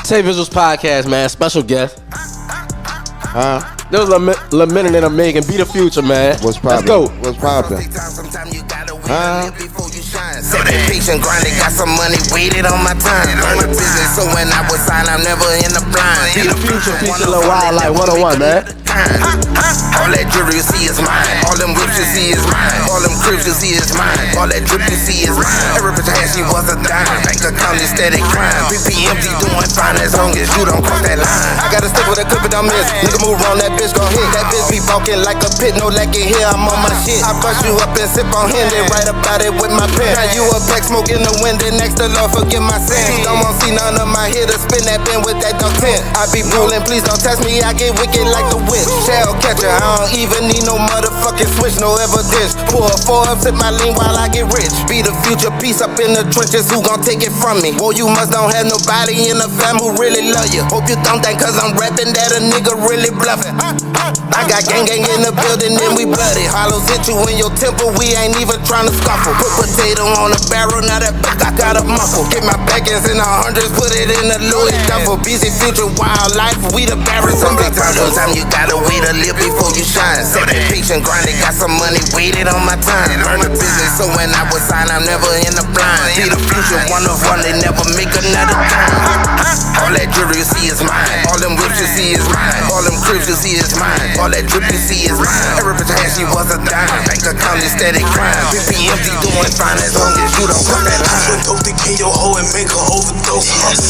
TaeVi's podcast, man. Special guest. There was lamenting and Megan. Be the future, man. What's poppin'? Let's go. What's poppin'? Patient grinding, got some money waited on my time. Learn the business, so when I was signed, I'm never in the blind. Be the future, piece of little wild like 101, man. All that jewelry you see is mine. All them whips you see is mine. All them cribs you see is mine. All that drip you see is mine. Every bitch she was a dime. Bank account is steady crime. PPMD doing fine as long as you don't cross that line. I gotta stick with a clip and don't miss. Nigga move around, that bitch gon' hit. That bitch be walking like a pit, no lacking here. I'm on my shit. I bust you up and sip on him, then write about it with my pen. Now you a pack smoke in the wind, then next to Lord forgive my sins. Don't want see none of my hitters spin that bin with that dog tent. I be ruling, please don't test me. I get wicked like the witch. Shell catcher, I don't even need no motherfucking switch, no evidence. Pour a 4 up, sip my lean while I get rich. Be the future, peace up in the trenches. Who gon' take it from me? Whoa, you must don't have nobody in the fam who really love you. Hope you don't think cause I'm rapping that a nigga really bluffing. I got gang in the building and we bloody. Hollows hit you in your temple, we ain't even trying to scuffle. Put potato on a barrel, now that I got a muffle. Get my backends in the hundreds, put it in the Louis duffel. Busy future, wildlife, we the barrels. Sometimes you gotta wait a little before you shine. Patient grinding, got some money waited on my time. Learn the business, so when I was signed, I'm never in the blind. See the future, one of one, they never make another time. All that jewelry you see is mine. All them whips you see is mine. All them cribs you see is mine. All that drip you see is mine. Every bitch she was a dime. Bank account is steady crime. PPMD doing fine as long as you don't cross that line. Dope to kill your hoe and make her overdose.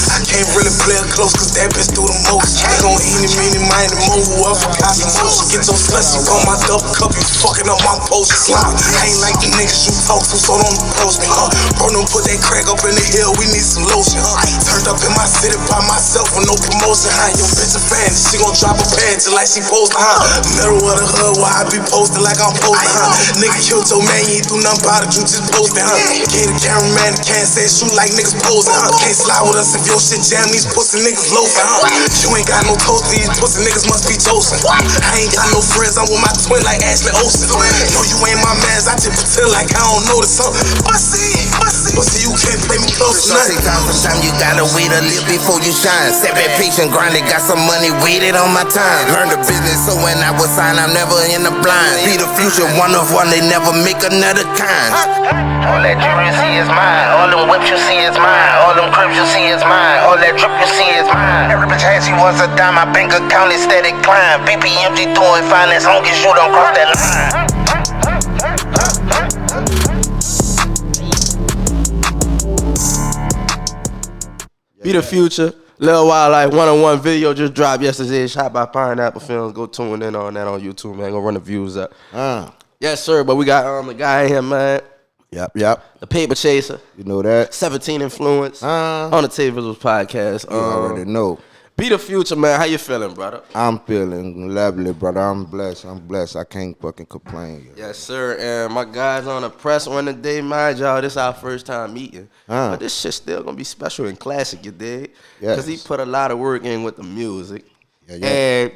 I can't really play her close cause that bitch do the most. Ain't gon' eeny, mind the move whoever got the most. Get your slushy on my double cup, you fucking up my post slime. I ain't like the niggas you talk to, so don't approach me, Bro, don't put that crack up in the hill, we need some lotion, Turned up in my city by myself with no promotion, Your bitch a fan, she gon' drop a panty like she posted, Middle of the hood where I be posting like I'm posting, Nigga killed your man, you ain't do nothing about it, you just posting, Gave the cameraman, can't say shoot like niggas posing, Can't slide with us if your shit jam, these pussy niggas loafing, You ain't got no toast, these pussy niggas must be toasting. I ain't got no friends, I'm with my twin like Ashley Olsen. No, you ain't my mans, I just pretend like I don't know this song. Pussy, you can't play me close to nothing. Sometimes you gotta wait a little before you shine. Patient grinding, got some money waited on my time. Learn the business, so when I was signed, I'm never in the blind. Be the future, one of one, they never make another kind. All that jewelry you see is mine. All them whips you see is mine. All them cribs you see is mine. All that drip you see is mine. Every bitch she was a dime. My bank account is steady climb. BPMG doing fine as long as you don't cross that line. Be the future. Little Wildlife 101 video just dropped yesterday. Shot by Pineapple Films. Go tune in on that on YouTube, man. Go run the views up. Yes, sir. But we got the guy here, man. Yep. The paper chaser. You know that. 17 influence on the TaeVi's podcast. You already know. Be the future, man. How you feeling, brother? I'm feeling lovely, brother. I'm blessed. I can't fucking complain. Yes, sir. And my guys on the press one today, mind y'all, this our first time meeting. But this shit still gonna be special and classic, you dig? Because he put a lot of work in with the music. Yeah. And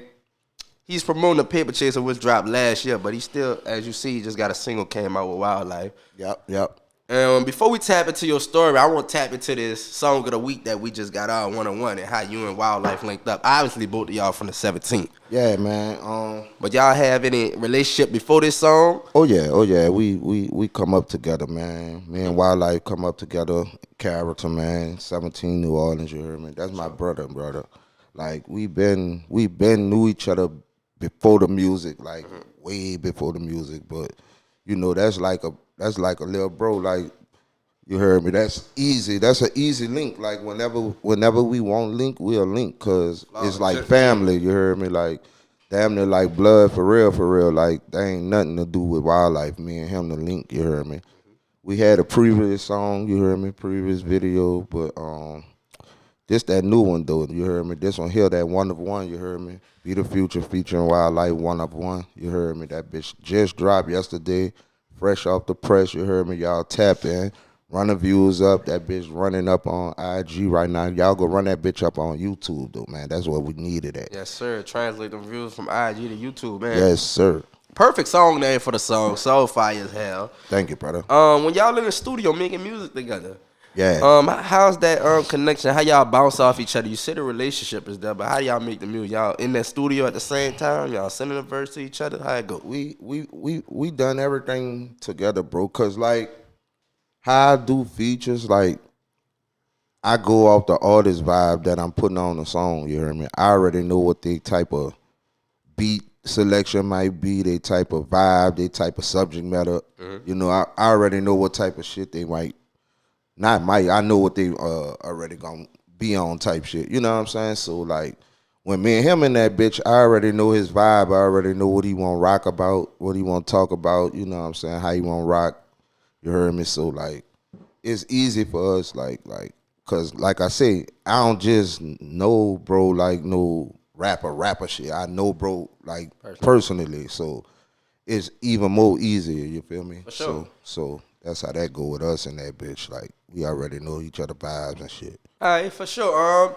he's promoting the Paper Chaser, which dropped last year, but he still, as you see, just got a single came out with Wildlife. Yep. And before we tap into your story, I want to tap into this song of the week that we just got out 101 and how you and Wildlife linked up. Obviously, both of y'all from the 17th. Yeah, man. But y'all have any relationship before this song? Oh yeah. We come up together, man. Me and Wildlife come up together. Character, man. 17 New Orleans, you heard me? That's my brother. Like we been knew each other before the music, like way before the music. But you know, that's like a little bro, like you heard me. That's easy. That's an easy link. Like whenever we want link, we'll link, cause it's like family. You heard me? Like damn near like blood for real. Like there ain't nothing to do with Wildlife. Me and him to link. You heard me? We had a previous song. You heard me? Previous video, but this that new one though. You heard me? This one here, that one of one. You heard me? Be the Future featuring Wildlife, one of one. You heard me? That bitch just dropped yesterday. Fresh off the press, you heard me, y'all tap in, run the views up. That bitch running up on IG right now. Y'all go run that bitch up on YouTube though, man. That's what we needed at. Yes, sir. Translate them views from IG to YouTube, man. Yes, sir. Perfect song name for the song. So fire as hell. Thank you, brother. When y'all in the studio making music together, Yeah. How's that connection? How y'all bounce off each other? You said the relationship is there, but how y'all make the music? Y'all in that studio at the same time? Y'all sending a verse to each other? How it go? We done everything together, bro. Cause like how I do features, like I go off the artist vibe that I'm putting on the song. You hear me? I already know what the type of beat selection might be, they type of vibe, they type of subject matter. You know, I already know what type of shit they might. Not might. I know what they already gonna be on type shit. You know what I'm saying? So like when me and him in that bitch, I already know his vibe. I already know what he want to rock about, what he want to talk about. You know what I'm saying? How he want to rock. You heard me? So like it's easy for us, like cause like I say, I don't just know bro like no rapper shit. I know bro like personally. So it's even more easier. You feel me? For sure. So that's how that go with us and that bitch. Like we already know each other vibes and shit. All right, for sure.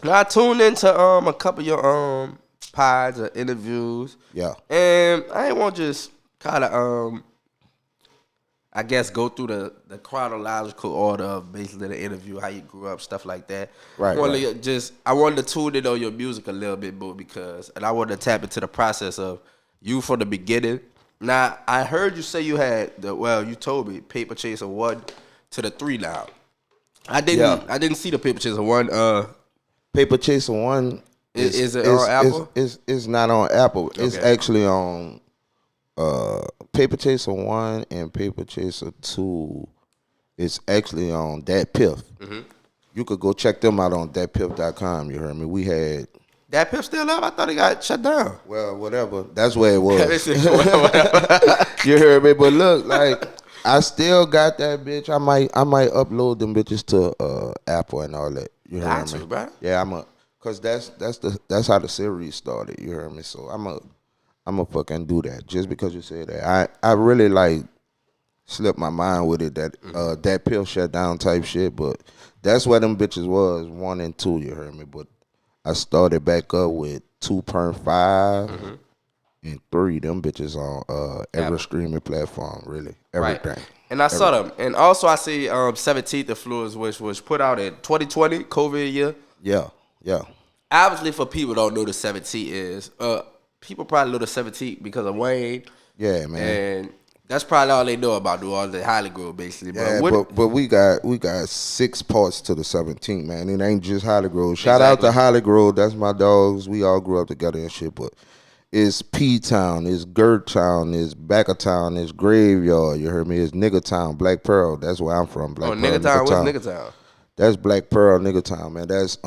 I tuned into a couple of your pods or interviews. Yeah. And I ain't want to just kind of I guess go through the chronological order of basically the interview, how you grew up, stuff like that. Right. I wanted to tune in on your music a little bit more and I wanted to tap into the process of you from the beginning. Now I heard you say you had you told me Paper Chaser 1 to the 3 now. I didn't see the Paper Chaser 1. Paper Chaser 1 is it on Apple? It's not on Apple. Okay. It's actually on Paper Chaser 1 and Paper Chaser 2 is actually on Dat Piff. Mm-hmm. You could go check them out on datpiff.com. You heard me? We had Dat Piff still up? I thought it got shut down. Well, whatever. That's where it was. You heard me? But look, like I still got that bitch. I might upload them bitches to Apple and all that. You heard me? Bro. Yeah, cause that's how the series started. You heard me? So I'm a fucking do that. Just because you said that, I really like slipped my mind with it that that pill shut down type shit. But that's where them bitches was 1 and 2. You heard me? But I started back up with 2.5 and 3. Them bitches on every streaming platform, really everything. Right. And I saw them. And also I see 17th Influence, which was put out in 2020, COVID year. Yeah. Obviously, for people who don't know the 17th is, people probably know the 17th because of Wayne. Yeah, man. And that's probably all they know about New Orleans, Hollywood, basically. Yeah, but we got 6 parts to the 17th, man. It ain't just Hollywood. Shout out to Hollywood. That's my dogs. We all grew up together and shit, but it's P-Town, it's Gert Town, it's Back of Town, it's Graveyard, you heard me? It's Nigga Town, Black Pearl. That's where I'm from, Black Pearl. Nigga Town, what's Nigga Town? That's Black Pearl, Nigga Town, man. That's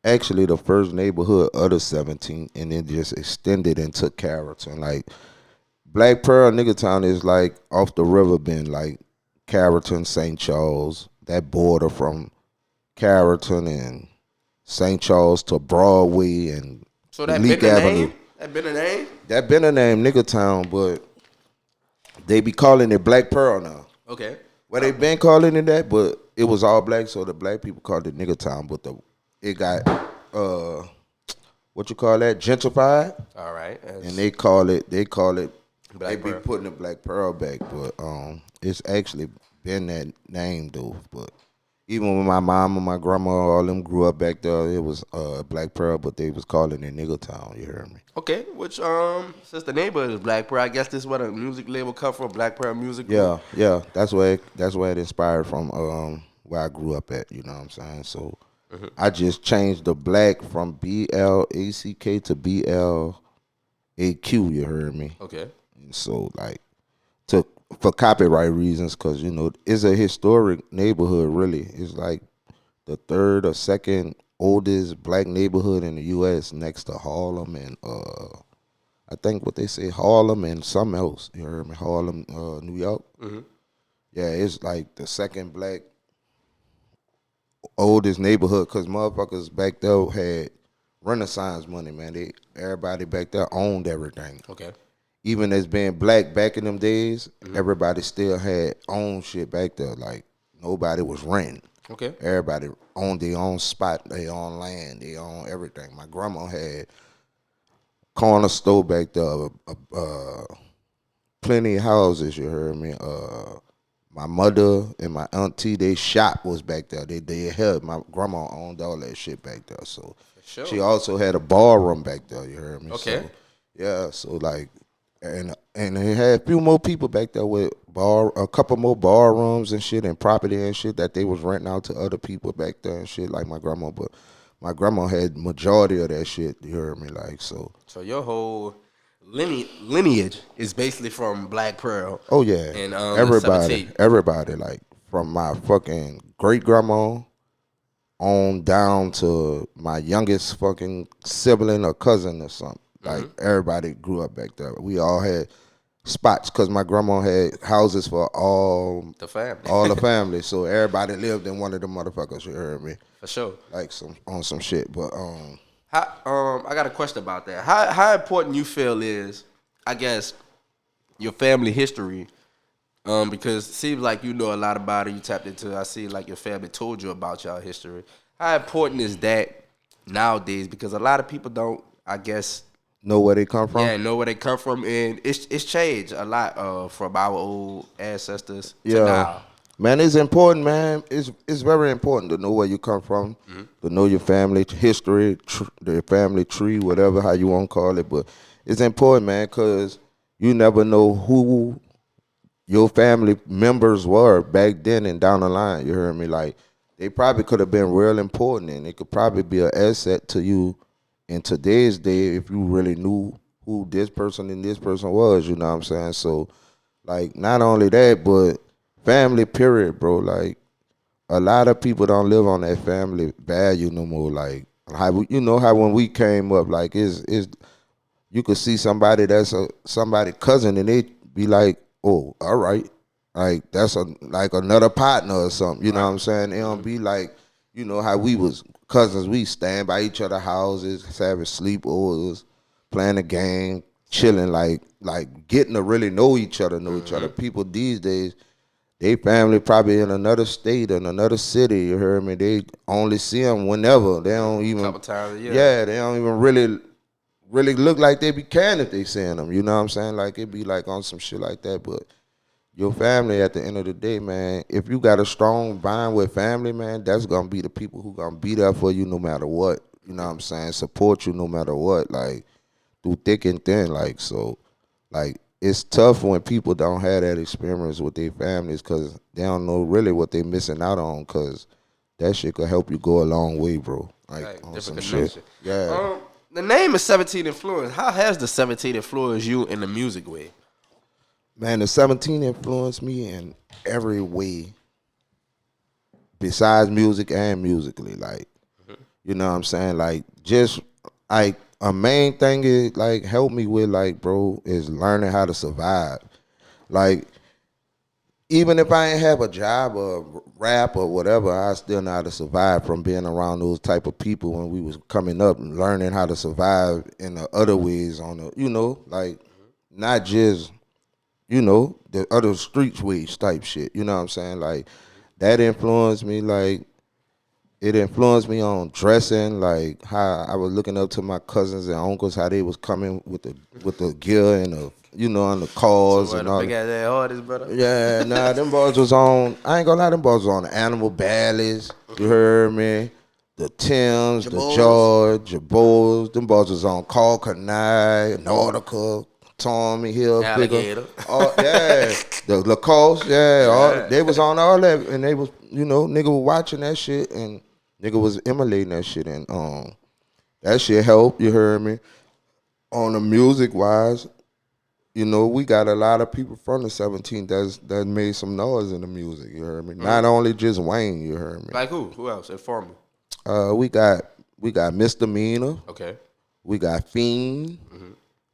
actually the first neighborhood of the 17th, and then just extended and took character. Like Black Pearl, Nigga Town is like off the river bend, like Carrollton, St. Charles, that border from Carrollton and St. Charles to Broadway and so that Leak been a Avenue. name? That been a name? That been a name, Nigga Town, but they be calling it Black Pearl now. Okay. Well, they been calling it that, but it was all black, so the black people called it Nigga Town, but it got what you call that, gentrified. All right. And they call it Black they be Pearl. putting the Black Pearl back, but it's actually been that name though. But even when my mom and my grandma, all them grew up back there, it was Black Pearl, but they was calling it Nigga Town. You heard me? Okay, which since the neighborhood is Black Pearl, I guess this is where the music label come from, Black Pearl Music Group. Yeah. That's where it inspired from. Where I grew up at. You know what I'm saying? So I just changed the Black from BLACK to BLAQ. You heard me? Okay. And so like for copyright reasons, because you know it's a historic neighborhood. Really, it's like the 3rd or 2nd oldest black neighborhood in the U.S. next to Harlem and I think what they say Harlem and something else. You heard me? Harlem, New York. Mm-hmm. Yeah, it's like the 2nd black oldest neighborhood because motherfuckers back there had Renaissance money, man. Everybody back there owned everything. Okay. Even as being black back in them days, everybody still had own shit back there. Like nobody was renting. Okay. Everybody owned their own spot, their own land, their own everything. My grandma had corner store back there, plenty of houses. You heard me. my mother and my auntie, they shop was back there. They had my grandma owned all that shit back there. So she also had a ballroom back there. You heard me? Okay. So, yeah. So like, and they had a few more people back there with a couple more ballrooms and shit and property and shit that they was renting out to other people back there and shit like my grandma. But my grandma had majority of that shit. You heard me? Like so. So your whole lineage is basically from Black Pearl. Oh yeah, and everybody, like from my fucking great grandma on down to my youngest fucking sibling or cousin or something. Like everybody grew up back there. We all had spots because my grandma had houses for all the family, So everybody lived in one of the motherfuckers. You heard me? For sure. Like on some shit, but I got a question about that. How important you feel is, I guess, your family history, because it seems like you know a lot about it. You tapped into. I see like your family told you about y'all history. How important is that nowadays? Because a lot of people don't, I guess, know where they come from. Yeah, know where they come from, and it's changed a lot from our old ancestors to now. Man, it's important, man. It's very important to know where you come from, to know your family history, the family tree, whatever how you want to call it. But it's important, man, because you never know who your family members were back then and down the line. You heard me? Like they probably could have been real important, and it could probably be an asset to you in today's day if you really knew who this person and this person was. You know what I'm saying? So, like, not only that, but family, period, bro. Like, a lot of people don't live on that family value no more. Like, how you know how when we came up, like, is you could see somebody that's somebody cousin and they be like, oh, all right, like that's like another partner or something. You know what I'm saying? It don't be like, you know how we was cousins. We stand by each other's houses, having sleepovers, playing a game, chilling, like getting to really know each other. People these days, they family probably in another state, in another city. You heard me? They only see them whenever. They don't even. A couple times a year. Yeah, they don't even really look like they be caring if they seeing them. You know what I'm saying? Like it be like on some shit like that. But your family, at the end of the day, man, if you got a strong bond with family, man, that's gonna be the people who gonna be there for you no matter what. You know what I'm saying? Support you no matter what. Like through thick and thin. Like so, like. It's tough when people don't have that experience with their families because they don't know really what they missing out on because that shit could help you go a long way, bro. Like on some shit. Yeah. The name is 17 Influence. How has the 17 influenced you in the music way? Man, the 17 influenced me in every way besides music and musically. Like, you know what I'm saying? Like, just like, a main thing is like help me with like bro is learning how to survive. Like even if I ain't have a job or rap or whatever, I still know how to survive from being around those type of people when we was coming up and learning how to survive in the other ways on the, you know, like not just, you know, the other street ways type shit. You know what I'm saying? Like that influenced me. Like it influenced me on dressing, like how I was looking up to my cousins and uncles, how they was coming with the gear and the, you know, on the cars so and all. Big ass that artist, brother. Yeah, nah, them boys was on. I ain't gonna lie, them boys was on the Animal Baddies. You heard me? The Tims, the George, Jabos. Them boys was on Call Kanai, Nautica, Tommy Hilfiger. The Lacoste, they was on all that, and they was, you know, nigga was watching that shit, and nigga was emulating that shit, and that shit helped. You heard me? On the music wise, you know, we got a lot of people from the 17 that made some noise in the music. You heard me? Not only just Wayne. You heard me? Like who? Who else? Inform me. We got Misdemeanor. Okay. We got Fiend.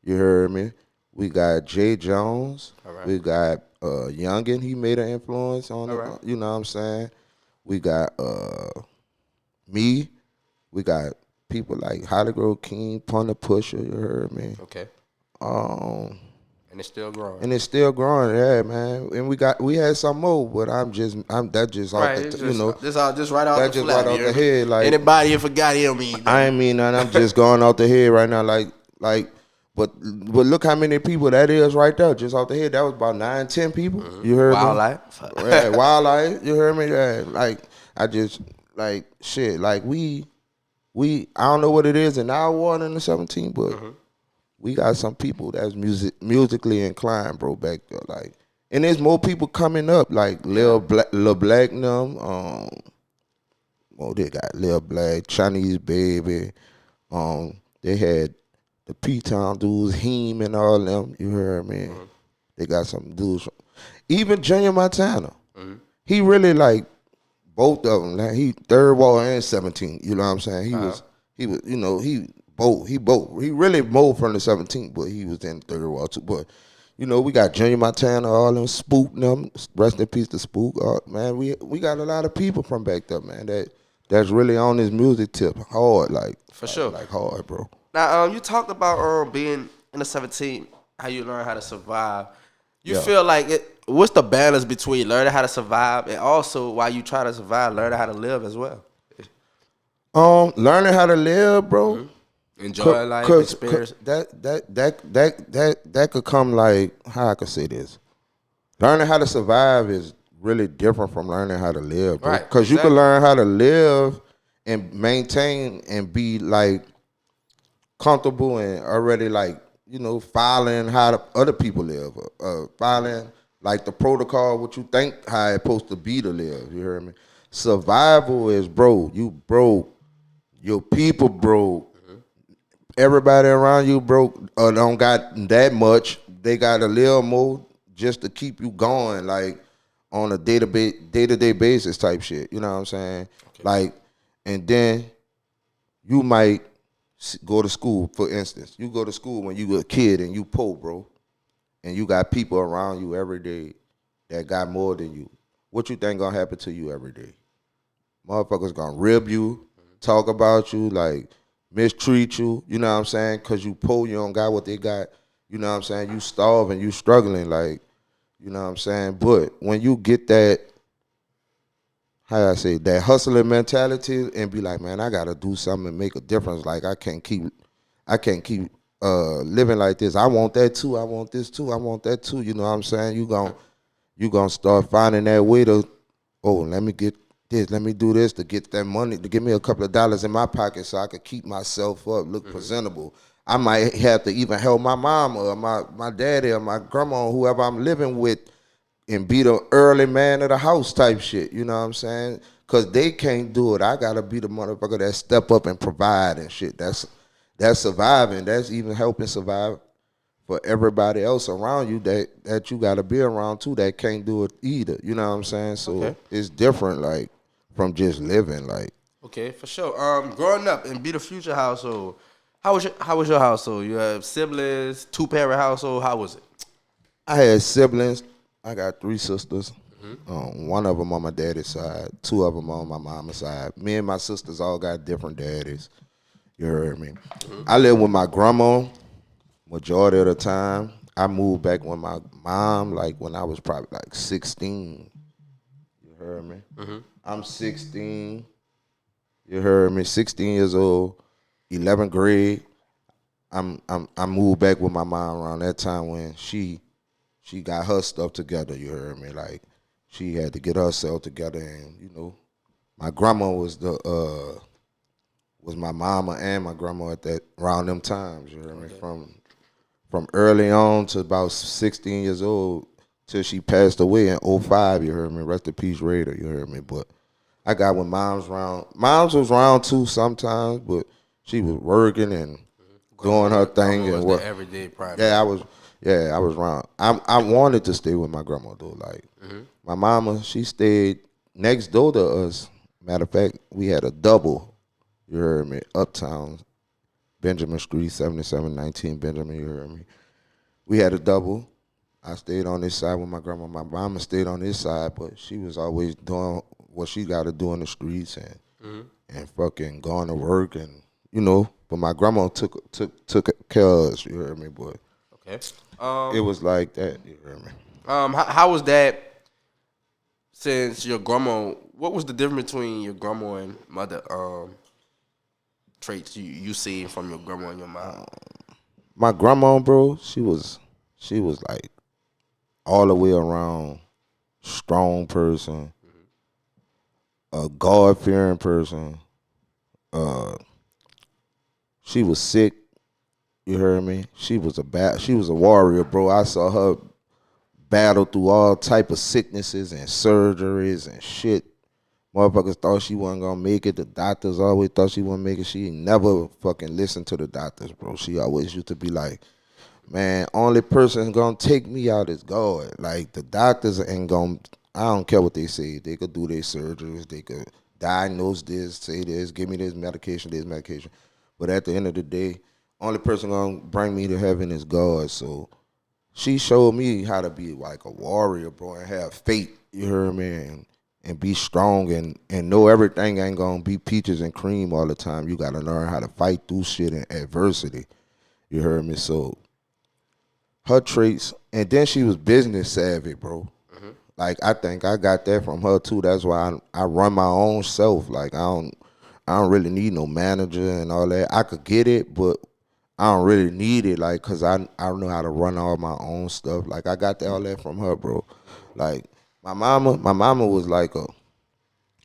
You heard me? We got Jay Jones. All right. We got Youngin. He made an influence on it. Right. You know what I'm saying? We got me. We got people like Hollygrove King, Punter Pusher. You heard me? Okay. And it's still growing. Yeah, man. And we had some more, but I'm that just off right, the, you know. This all just right out that the just flat, right off the head. Like anybody here forgot him, I ain't mean nothing. I'm just going off the head right now. Like But look how many people that is right there, just off the head. That was about 9, 10 people. You heard me? Wildlife. Yeah, wildlife. You heard me? Yeah, like I just like shit. Like we I don't know what it is in our ward in the 17, but we got some people that's musically inclined, bro, back there. Like, and there's more people coming up, like Lil Black and them. Well, they got Lil Black, Chinese Baby. They had the P-Town dudes, Heem and all them. You heard me? They got some dudes. Even Junior Montana. He really like both of them. Like, he third wall and 17. You know what I'm saying? He was, you know, he both. He really more from the 17th, but he was in the third wall too. But you know, we got Junior Montana, all them Spook, them. Rest in peace to Spook. Man, we got a lot of people from back there, man. That's really on this music tip hard, like for sure, like hard, bro. Now, you talked about being in the 17, how you learn how to survive. You feel like what's the balance between learning how to survive and also while you try to survive, learning how to live as well? Learning how to live, bro. Enjoy life, experience. That could come like, how I could say this. Learning how to survive is really different from learning how to live, bro. Right. Because you can learn how to live and maintain and be like comfortable and already like, you know, following how other people live, following like the protocol, what you think how it's supposed to be to live. You hear me? Survival is, bro, you broke, your people broke, everybody around you broke or don't got that much. They got a little more just to keep you going, like on a day-to-day basis type shit. You know what I'm saying? Okay. Like, and then you might go to school, for instance. You go to school when you a kid and you poor, bro, and you got people around you every day that got more than you. What you think gonna happen to you every day? Motherfuckers gonna rib you, talk about you, like mistreat you, you know what I'm saying? Because you poor, you don't got what they got. You know what I'm saying? You starving, you struggling, like, you know what I'm saying? But when you get that, how I say, that hustling mentality and be like, man, I gotta do something and make a difference. Like I can't keep living like this. I want that too. I want this too. I want that too. You know what I'm saying? You gonna start finding that way to, let me get this, let me do this to get that money, to give me a couple of dollars in my pocket so I could keep myself up, look presentable. I might have to even help my mom or my daddy or my grandma or whoever I'm living with and be the early man of the house type shit. You know what I'm saying? Because they can't do it. I got to be the motherfucker that step up and provide and shit. That's surviving. That's even helping survive for everybody else around you that you got to be around too that can't do it either. You know what I'm saying? So it's different, like, from just living, like. Okay, for sure. Growing up in Be the Future household, how was your household? You have siblings, 2-parent household. How was it? I had siblings. I got 3 sisters. One of them on my daddy's side, 2 of them on my mama's side. Me and my sisters all got different daddies. You heard me? I lived with my grandma majority of the time. I moved back with my mom, like when I was probably like 16. You heard me? I'm 16. You heard me? 16 years old, 11th grade. I moved back with my mom around that time when she got her stuff together. You heard me? Like she had to get herself together, and you know, my grandma was my mama and my grandma at that around them times. You heard me? From early on to about 16 years old till she passed away in 05. You heard me? Rest in peace, Raider. You heard me? But I got when Mom's around. Mom's was around too sometimes, but she was working and doing her thing and what. Everyday private. Yeah, I was around. I wanted to stay with my grandma though. Like my mama, she stayed next door to us. Matter of fact, we had a double. You heard me? Uptown, Benjamin Street, 7719 Benjamin. You heard me? We had a double. I stayed on this side with my grandma. My mama stayed on this side, but she was always doing what she got to do in the streets and fucking going to work and you know. But my grandma took care of us. You heard me, boy? Okay. It was like that. You heard me? How was that? Since your grandma, what was the difference between your grandma and mother traits you seen from your grandma and your mom? My grandma, bro, she was like all the way around strong person, a God fearing person. She was sick. You heard me? She was a warrior, bro. I saw her battle through all type of sicknesses and surgeries and shit. Motherfuckers thought she wasn't gonna make it. The doctors always thought she wouldn't make it. She never fucking listened to the doctors, bro. She always used to be like, man, only person gonna take me out is God. Like, the doctors ain't gonna, I don't care what they say. They could do their surgeries. They could diagnose this, say this, give me this medication. But at the end of the day, only person gonna bring me to heaven is God. So she showed me how to be like a warrior, bro, and have faith, you heard me, and be strong and know everything ain't gonna be peaches and cream all the time. You gotta learn how to fight through shit and adversity. You heard me? So her traits, and then she was business savvy, bro. Like, I think I got that from her too. That's why I run my own self. Like, I don't really need no manager and all that. I could get it, but I don't really need it, like, cause I know how to run all my own stuff. Like, I got all that from her, bro. Like, my mama was like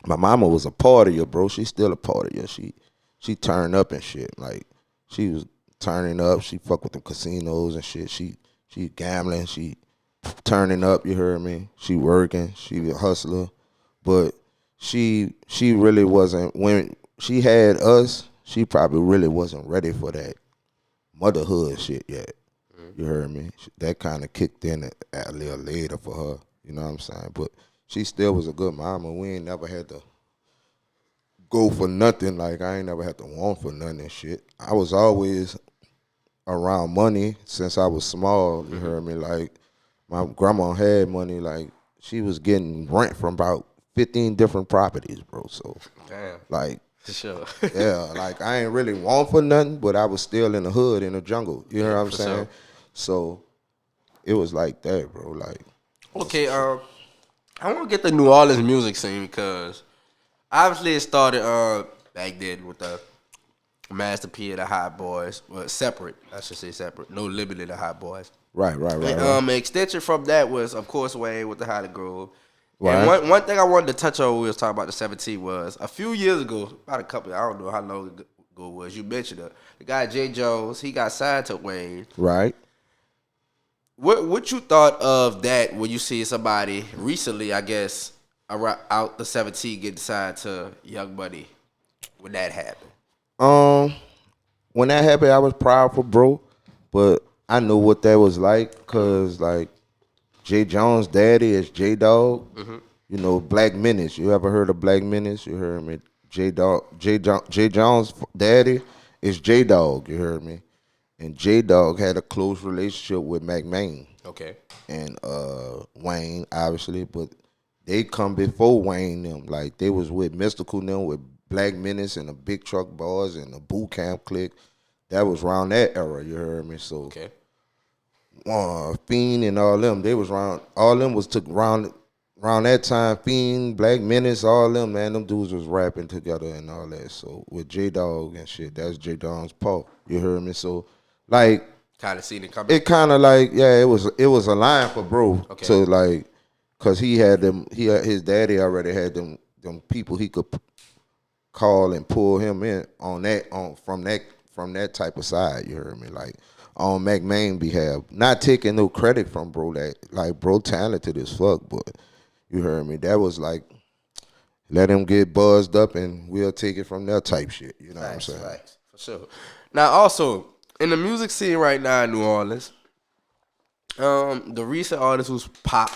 my mama was a partier, bro. She's still a partier. She turned up and shit. Like, she was turning up. She fuck with the casinos and shit. She gambling. She turning up. You heard me? She working. She a hustler, but she really wasn't, when she had us. She probably really wasn't ready for that motherhood shit yet. You heard me? That kind of kicked in a little later for her. You know what I'm saying? But she still was a good mama. We ain't never had to go for nothing. Like, I ain't never had to want for nothing and shit. I was always around money since I was small. You heard me? Like, my grandma had money. Like, she was getting rent from about 15 different properties, bro. So, damn. Like, for sure. yeah, like, I ain't really want for nothing, but I was still in the hood, in the jungle. You know what I'm saying? Sure. So it was like that, bro. Like, okay, I want to get the New Orleans music scene because obviously it started back then with the Master P and the Hot Boys, well, separate. I should say separate. No Limit in the Hot Boys. Right. An extension from that was, of course, Wayne with the Holly Grove. Right. And one thing I wanted to touch on when we was talking about the 17 was a few years ago, about a couple, I don't know how long ago it was, you mentioned it. The guy Jay Jones, he got signed to Wayne. Right. What you thought of that when you see somebody recently, I guess, out the 17 getting signed to Young Money when that happened? When that happened, I was proud for bro, but I knew what that was like, cause like Jay Jones' daddy is J Dog. You know, Black Menace. You ever heard of Black Menace? You heard me. Jay Jones' daddy is J Dog. You heard me. And J Dog had a close relationship with McMahon. Okay. And Wayne, obviously, but they come before Wayne them. Like, they was with Mystical them, with Black Menace and the Big Truck Boys and the Boot Camp Clique. That was around that era, you heard me? So, okay. Fiend and all them, they was around, all them was took around that time. Fiend, Black Menace, all them, man, them dudes was rapping together and all that. So, with J-Dog and shit, that's J-Dog's Paul, you heard me? So, like, kind of seen it coming. It kind of like, yeah, it was a line for bro. Okay. To like, cause he had his daddy already had them people he could call and pull him in from that type of side. You heard me? Like, on McMahon behalf, not taking no credit from bro. That, like, bro talented as fuck, but you heard me? That was like, let him get buzzed up and we'll take it from there type shit. You know what I'm saying? Facts, for sure. Now also, in the music scene right now in New Orleans, the recent artists who's pop,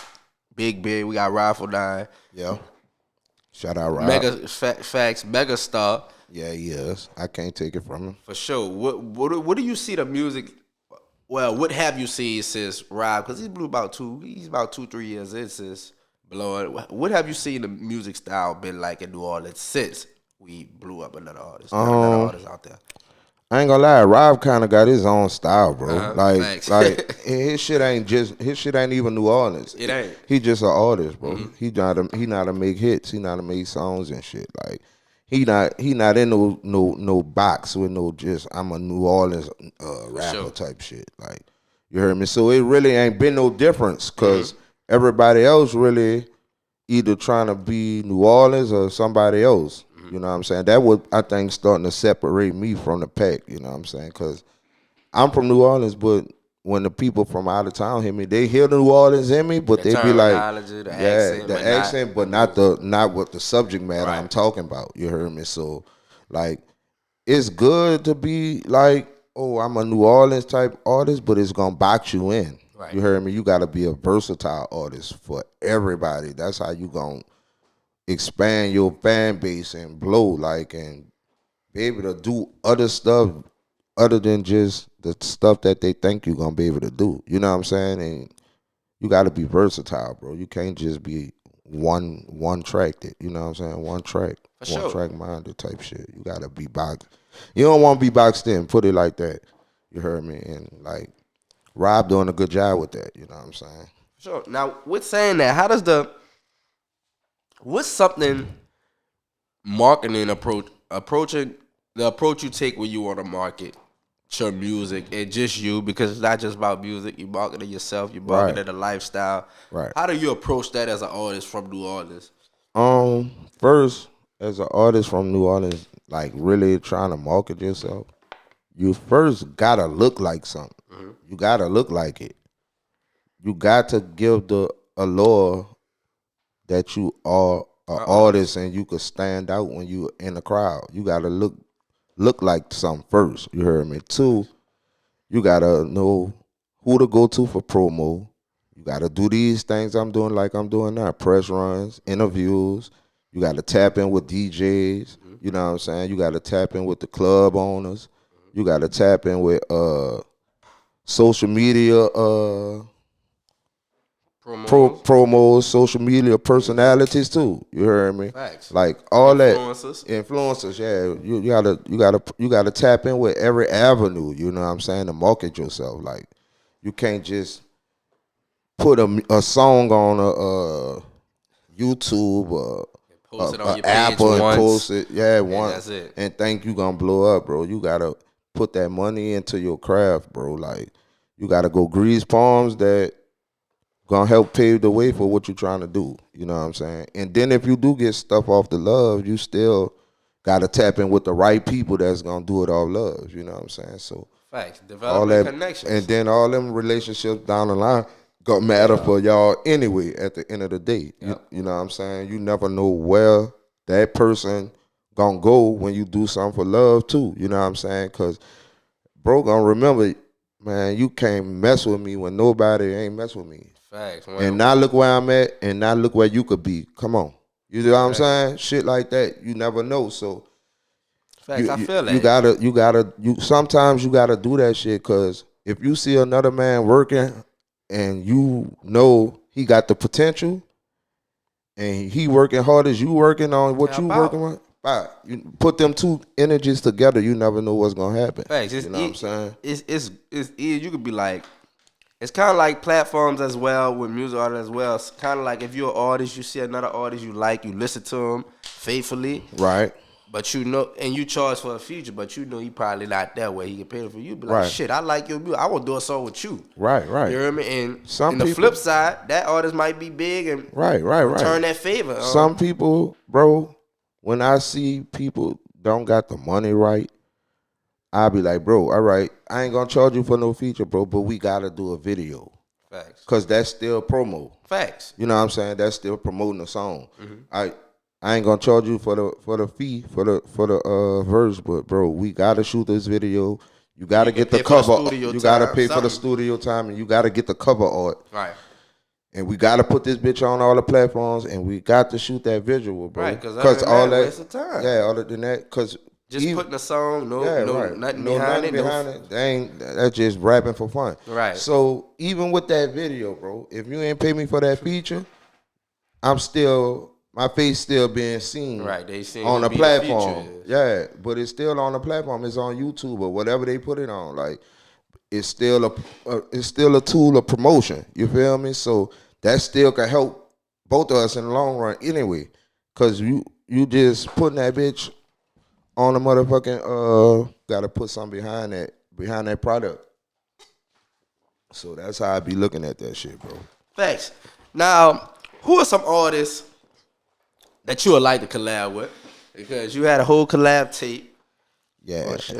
big, we got Rifle 9. Yeah. Shout out Rob. Mega Star. Yeah, he is. I can't take it from him. For sure. What do you see the music, well, what have you seen since Rob, because he's about 2-3 years in since blowing. What have you seen the music style been like in New Orleans since we blew up another artist? Another artist out there. I ain't gonna how Rob kind of got his own style, bro. Thanks. Like his shit ain't even New Orleans. It ain't. He just an artist, bro. Mm-hmm. He know how to make hits. He know how to make songs and shit. Like he not in no box with no just I'm a New Orleans rapper type shit. Like, you heard me? So it really ain't been no difference because everybody else really either trying to be New Orleans or somebody else. You know what I'm saying? That would, I think, starting to separate me from the pack. You know what I'm saying? Because I'm from New Orleans, but when the people from out of town hear me, they hear the New Orleans in me, but they be like, the accent, but not what the subject matter I'm talking about. You heard me? So, like, it's good to be like, oh, I'm a New Orleans type artist, but it's gonna box you in. Right. You heard me? You gotta be a versatile artist for everybody. That's how you gonna expand your fan base and blow, like, and be able to do other stuff other than just the stuff that they think you're gonna be able to do. You know what I'm saying? And you gotta be versatile, bro. You can't just be one tracked it. You know what I'm saying? One track minded type shit. You gotta be boxed. You don't want to be boxed in. Put it like that. You heard me? And like Rob doing a good job with that. You know what I'm saying? Sure. Now, with saying that, how does what's something marketing approaching the approach you take when you want to market your music and just you, because it's not just about music. You marketing yourself. You marketing a lifestyle. Right. How do you approach that as an artist from New Orleans? First, as an artist from New Orleans, like really trying to market yourself, you first gotta look like something. Mm-hmm. You gotta look like it. You got to give the allure that you are an artist and you could stand out when you in the crowd. You gotta look like something first. You heard me? Two, you gotta know who to go to for promo. You gotta do these things I'm doing like I'm doing now. Press runs, interviews. You gotta tap in with DJs. You know what I'm saying? You gotta tap in with the club owners. You gotta tap in with social media promos, social media personalities too. You heard me? Facts. Like all influencers. That influencers. Yeah, you gotta tap in with every avenue. You know what I'm saying, to market yourself. Like, you can't just put a song on a YouTube or post it on your Apple page and post it. Yeah, once. That's it. And think you gonna blow up, bro. You gotta put that money into your craft, bro. Like, you gotta go grease palms that gonna help pave the way for what you're trying to do. You know what I'm saying? And then if you do get stuff off the love, you still gotta tap in with the right people that's gonna do it all love. You know what I'm saying? So facts, developing connections. And then all them relationships down the line gonna matter for y'all anyway at the end of the day. Yep. You know what I'm saying? You never know where that person gonna go when you do something for love too. You know what I'm saying? Cause bro gonna remember, man, you can't mess with me when nobody ain't mess with me. Facts. And now look where I'm at, and now look where you could be. Come on. You know what I'm saying? Shit like that, you never know. So facts, I feel that. Sometimes you gotta do that shit, cause if you see another man working and you know he got the potential and he working hard as you working on what you working on, you put them two energies together, you never know what's gonna happen. Facts. You know what I'm saying? It's you could be like, it's kind of like platforms as well with music artists as well. It's kind of like if you're an artist, you see another artist you like, you listen to him faithfully. Right. But you know, and you charge for a feature, but you know he probably not that way. He can pay for you. Be like, shit, I like your music. I want to do a song with you. Right. You hear me? And the flip side, that artist might be big and return that favor. Some people, bro, when I see people don't got the money right, I'll be like, bro, all right, I ain't gonna charge you for no feature, bro, but we gotta do a video. Facts. Cause that's still promo. Facts. You know what I'm saying? That's still promoting the song. Mm-hmm. I ain't gonna charge you for the fee for the verse, but bro, we gotta shoot this video. You gotta get the cover. You gotta pay for the studio time, and you gotta get the cover art. Right. And we gotta put this bitch on all the platforms, and we got to shoot that visual, bro. Right, because all that waste of time. Yeah, other than that, because just putting a song, nothing behind it. That's just rapping for fun. Right. So even with that video, bro, if you ain't pay me for that feature, my face still being seen. Right. They seen on the platform. Yeah, but it's still on the platform. It's on YouTube or whatever they put it on. Like, it's still a tool of promotion. You feel me? So that still can help both of us in the long run anyway. Cause you just putting that bitch on the motherfucking gotta put something behind that product. So that's how I be looking at that shit, bro. Facts. Now, who are some artists that you would like to collab with? Because you had a whole collab tape. Yeah. Oh, shit.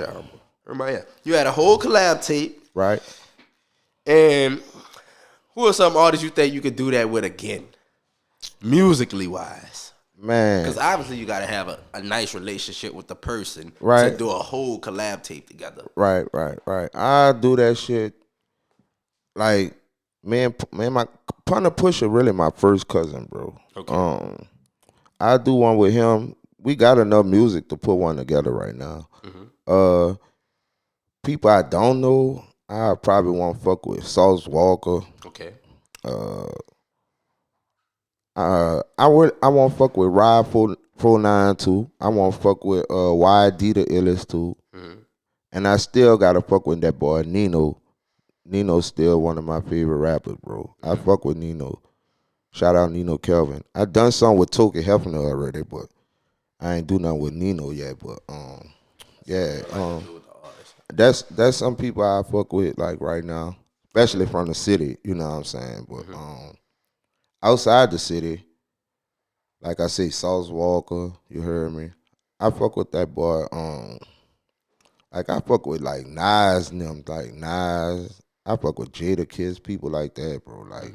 You had a whole collab tape. Right. And who are some artists you think you could do that with again? Musically wise. Man. Because obviously you got to have a nice relationship with the person to do a whole collab tape together. Right. I do that shit. Like, man, my Punter Pusher really my first cousin, bro. Okay. I do one with him. We got enough music to put one together right now. Mm-hmm. People I don't know, I probably won't fuck with Sauce Walker. Okay. I won't fuck with Ride 409 too. I won't fuck with YD the illest too. Mm-hmm. And I still gotta fuck with that boy Nino. Nino's still one of my favorite rappers, bro. I fuck with Nino. Shout out Nino Kelvin. I done something with Toki Hefner already, but I ain't do nothing with Nino yet. But that's some people I fuck with like right now, especially from the city. You know what I'm saying? But outside the city, like I say, Sauce Walker. You heard me? I fuck with that boy. Like I fuck with like Nas and them, like Nas. I fuck with Jada Kids, people like that, bro. Like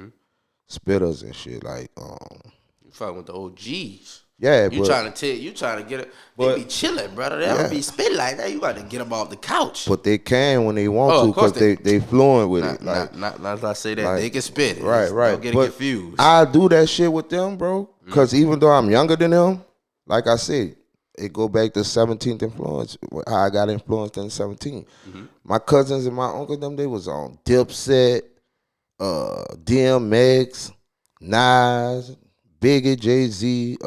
Spitters and shit. Like you fucking with the OGs. Yeah, you trying to get it. They be chilling, brother. They don't be spit like that. You got to get them off the couch. But they can when they want to, because they fluent with it. Like, not as I say that, like, they can spit. Right. Don't get it confused. I do that shit with them, bro. Because even though I'm younger than them, like I said, it go back to 17th influence, how I got influenced in 17. My cousins and my uncle, they was on Dipset, DMX, Nas, Biggie, Jay-Z.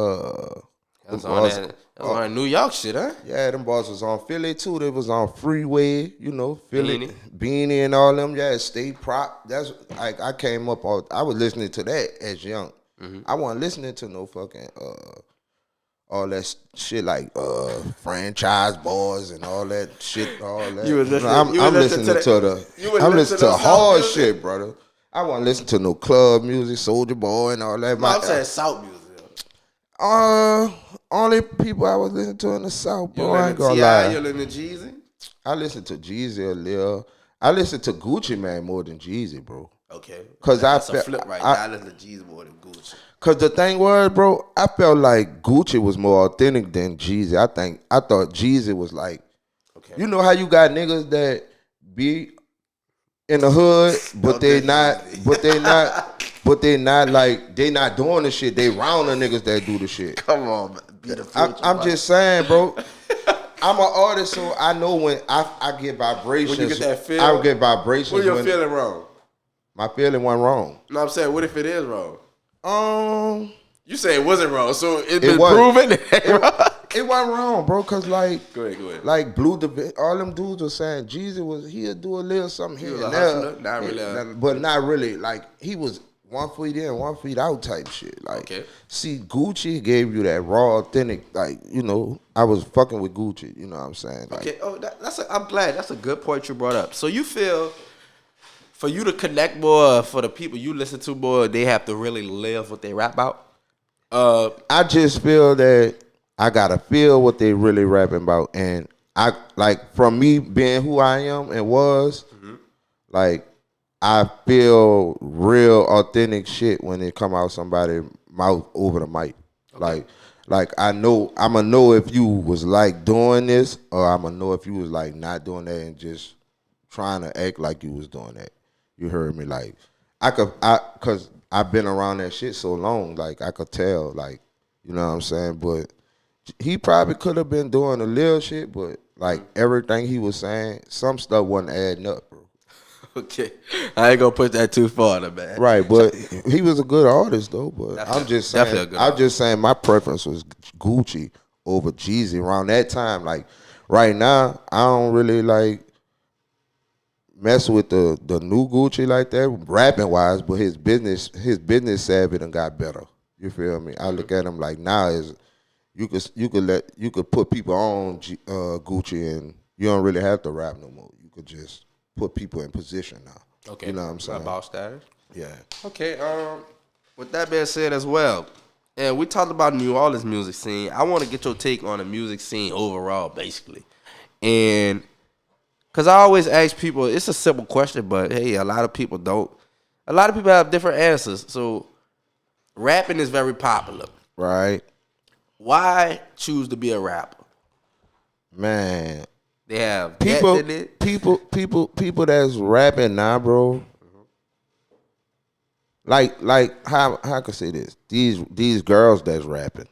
That's on that New York shit, huh? Yeah, them boys was on Philly too. They was on Freeway, you know, Philly, Beanie and all them. Yeah, State Prop. That's like I came up on. I was listening to that as young. I wasn't listening to no fucking all that shit like Franchise Boys and all that shit. All that. I'm listening to hard shit, brother. I wasn't listening to no club music, Soulja Boy and all that. I'm saying South music. Only people I was listening to in the South, bro. I ain't gonna lie. You listen to Jeezy? I listen to Jeezy a little. I listen to Gucci Mane more than Jeezy, bro. Okay. Cause that's a flip right now. I listen to Jeezy more than Gucci. Cause the thing was, bro, I felt like Gucci was more authentic than Jeezy. I thought Jeezy was like, you know how you got niggas that be in the hood, but they not like they not doing the shit. They round the niggas that do the shit. Come on, be the future, I'm just saying, bro. I'm an artist, so I know when I get vibrations. When you get that feel, I get vibrations. What your feeling wrong? My feeling wasn't wrong. No, I'm saying, what if it is wrong? You say it wasn't wrong, so it's been proven. It wasn't wrong, bro. Cause like, go ahead. Like all them dudes were saying Jeezy he'll do a little something here and there, not really, but not really. Like he was 1 feet in, 1 feet out type shit. Like, see, Gucci gave you that raw, authentic. Like, you know, I was fucking with Gucci. You know what I'm saying? Like, I'm glad. That's a good point you brought up. So you feel, for you to connect more, for the people you listen to more, they have to really live what they rap about? I just feel that I gotta feel what they really rapping about, and I like from me being who I am and was, like I feel real authentic shit when it come out somebody's mouth over the mic. Like I'ma know if you was like doing this, or I'ma know if you was like not doing that and just trying to act like you was doing that. You heard me? Like cause I've been around that shit so long, like I could tell, like, you know what I'm saying? But he probably could have been doing a little shit, but like everything he was saying, some stuff wasn't adding up, bro. Okay, I ain't gonna push that too far, man. Right, but he was a good artist though. But I'm just saying, my preference was Gucci over Jeezy around that time. Like right now, I don't really like mess with the new Gucci like that, rapping wise. But his business savvy done got better. You feel me? I look at him like now you could put people on Gucci, and you don't really have to rap no more. You could just put people in position now. Okay. You know what I'm saying? About status. Yeah. Okay. With that being said as well, and we talked about New Orleans music scene. I want to get your take on the music scene overall, basically, and because I always ask people, it's a simple question, but hey, a lot of people don't. A lot of people have different answers. So, rapping is very popular. Right. Why choose to be a rapper? Man, they have people that's rapping now, bro. Like how I can say this? These girls that's rapping.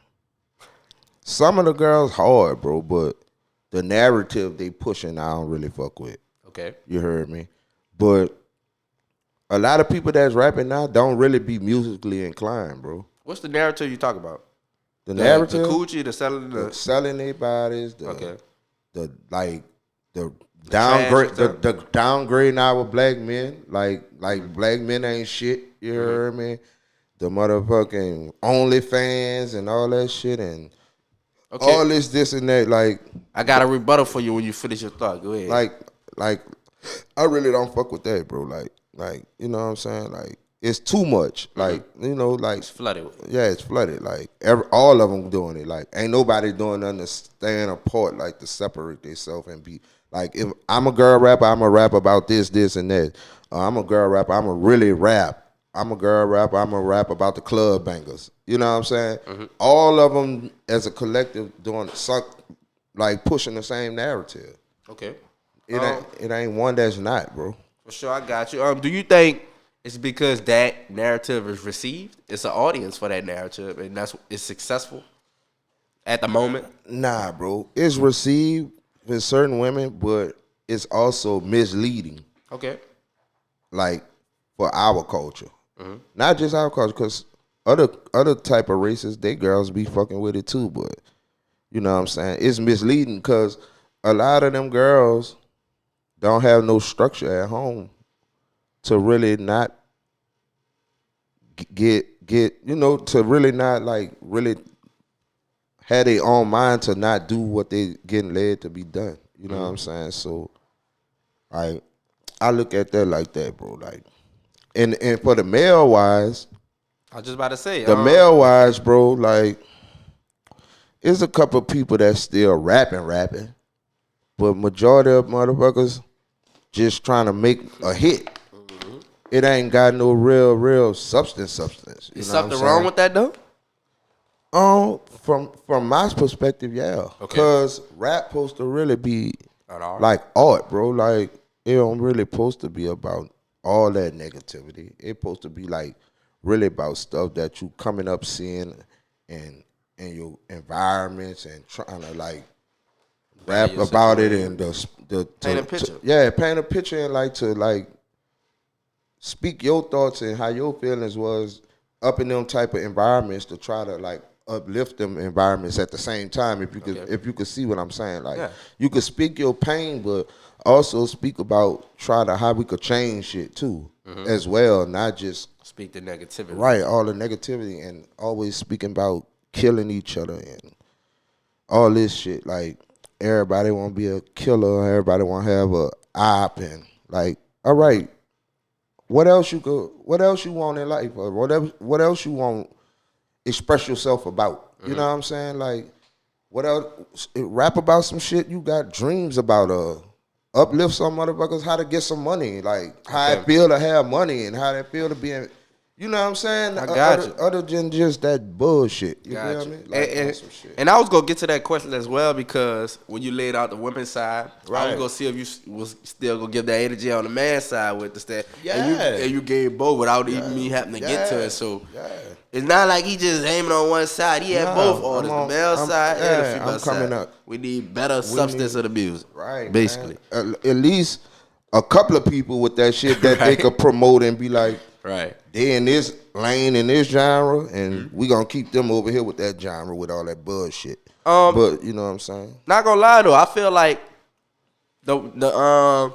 Some of the girls hard, bro, but the narrative they pushing, I don't really fuck with. Okay, you heard me. But a lot of people that's rapping now don't really be musically inclined, bro. What's the narrative you talk about? The narrative, the coochie, the selling their bodies, the downgrading our black men, like black men ain't shit. You heard me? The motherfucking OnlyFans and all that shit and all this and that. Like, I got a rebuttal for you when you finish your thought. Go ahead. Like, I really don't fuck with that, bro. Like, you know what I'm saying? Like, it's too much. Like, you know, like it's flooded. Yeah, it's flooded. Like all of them doing it. Like, ain't nobody doing nothing to stand apart, like to separate themselves and be like. If I'm a girl rapper, I'm a rap about this, and that. I'm a girl rapper, I'm a really rap. I'm a girl rapper, I'm a rap about the club bangers. You know what I'm saying? All of them as a collective doing like pushing the same narrative. Okay. It ain't one that's not, bro. For sure, I got you. Do you think it's because that narrative is received? It's an audience for that narrative, and it's successful at the moment? Nah, bro. It's received with certain women, but it's also misleading. Okay. Like for our culture, not just our culture, because other type of races, they girls be fucking with it too. But you know what I'm saying? It's misleading because a lot of them girls don't have no structure at home to really not get you know, to really not like really have their own mind to not do what they getting led to be done. You know what I'm saying? So I look at that like that, bro. Like, and for the male wise, I was just about to say the male wise, bro. Like, there's a couple people that's still rapping, but majority of motherfuckers just trying to make a hit. It ain't got no real substance. Is something wrong with that though? From my perspective, yeah. Okay. Cause rap supposed to really be like art, bro. Like, it don't really supposed to be about all that negativity. It supposed to be like really about stuff that you coming up seeing and in your environments and trying to like rap about it and paint a picture. Paint a picture and like to like speak your thoughts and how your feelings was up in them type of environments to try to like uplift them environments at the same time. If you could see what I'm saying, like you could speak your pain, but also speak about how we could change shit too as well, not just speak the negativity. Right, all the negativity and always speaking about killing each other and all this shit. Like, everybody want to be a killer, everybody want to have a op and like, all right, what else you want in life, or what else you want express yourself about? You know what I'm saying? Like, what else? Rap about some shit you got dreams about. Uplift some motherfuckers how to get some money, like how it feel to have money and how it feel to be in, you know what I'm saying? I got you. Other than just that bullshit. You feel me? Like, some shit. And I was gonna get to that question as well, because when you laid out the women's side, I was gonna see if you was still gonna give that energy on the man's side with the stat. And you gave both without even me having to get to it. So it's not like he just aiming on one side. He had both orders, the male side and the female side. Up. We need better substance of the music. Right. Basically. At least a couple of people with that shit that they could promote and be like, they in this lane, in this genre, and we gonna keep them over here with that genre with all that bullshit. But you know what I'm saying? Not gonna lie though, I feel like the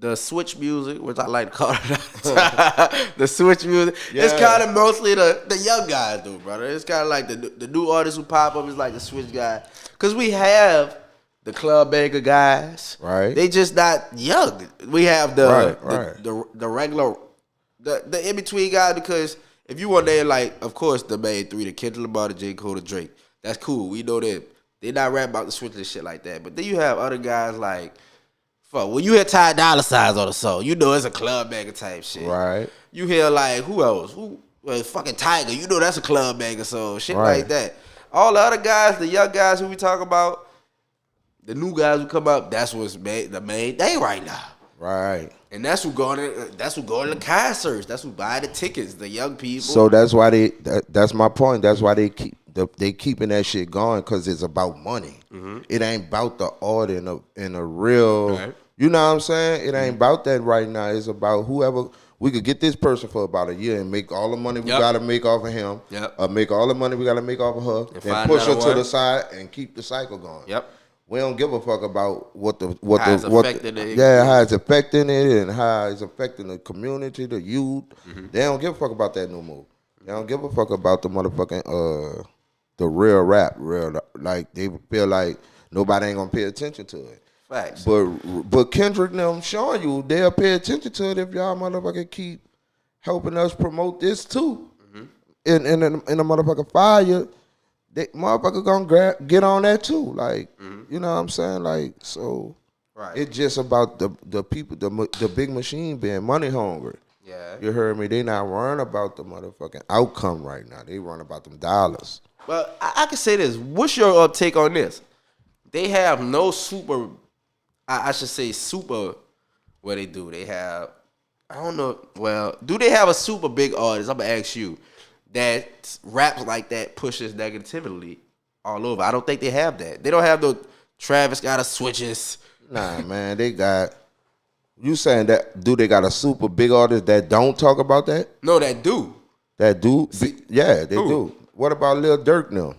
the switch music, which I like to call it, the switch music. Yeah. It's kind of mostly the young guys, though, brother. It's kind of like the new artists who pop up is like the switch guy. Because we have the club banger guys. Right. They just not young. We have the regular, the in-between guys, because if you want there, like, of course, the main three, the Kendrick Lamar, the J. Cole, the Drake. That's cool. We know them. They not rap about the switch and shit like that. But then you have other guys like, when you hear Ty Dolla $ign on the song, you know it's a club banger type shit. Right. You hear like, who else? Fucking Tiger. You know that's a club banger song. Shit like that. All the other guys, the young guys who we talk about, the new guys who come up, that's what's the main thing right now. Right. And that's who going to the concerts. That's who buy the tickets, the young people. So that's why that's my point. That's why they keeping that shit going, because it's about money. Mm-hmm. It ain't about the art in a real, right. You know what I'm saying? It ain't about that right now. It's about whoever, we could get this person for about a year and make all the money we got to make off of him. Yep. Make all the money we got to make off of her. And then push her to the side and keep the cycle going. Yep. We don't give a fuck about how it's affecting it and how it's affecting the community, the youth. Mm-hmm. They don't give a fuck about that no more. They don't give a fuck about the motherfucking the real rap, like they feel like nobody ain't gonna pay attention to it. Facts. But Kendrick and them showing you they'll pay attention to it if y'all motherfucking keep helping us promote this too. Mm-hmm. In the motherfucking fire. They motherfucker gonna get on that too, like you know what I'm saying, like so. Right. It's just about the people, the big machine being money hungry. Yeah, you heard me. They not worrying about the motherfucking outcome right now. They worrying about them dollars. But I can say this. What's your take on this? They have no super. I should say super. What they do? They have. I don't know. Well, do they have a super big artist? I'm gonna ask you. That raps like that pushes negatively all over. I don't think they have that. They don't have the Travis got a switches. Nah, man, they got. You saying that? Do they got a super big artist that don't talk about that? No, that do. That do? Yeah, they do. What about Lil Durk now?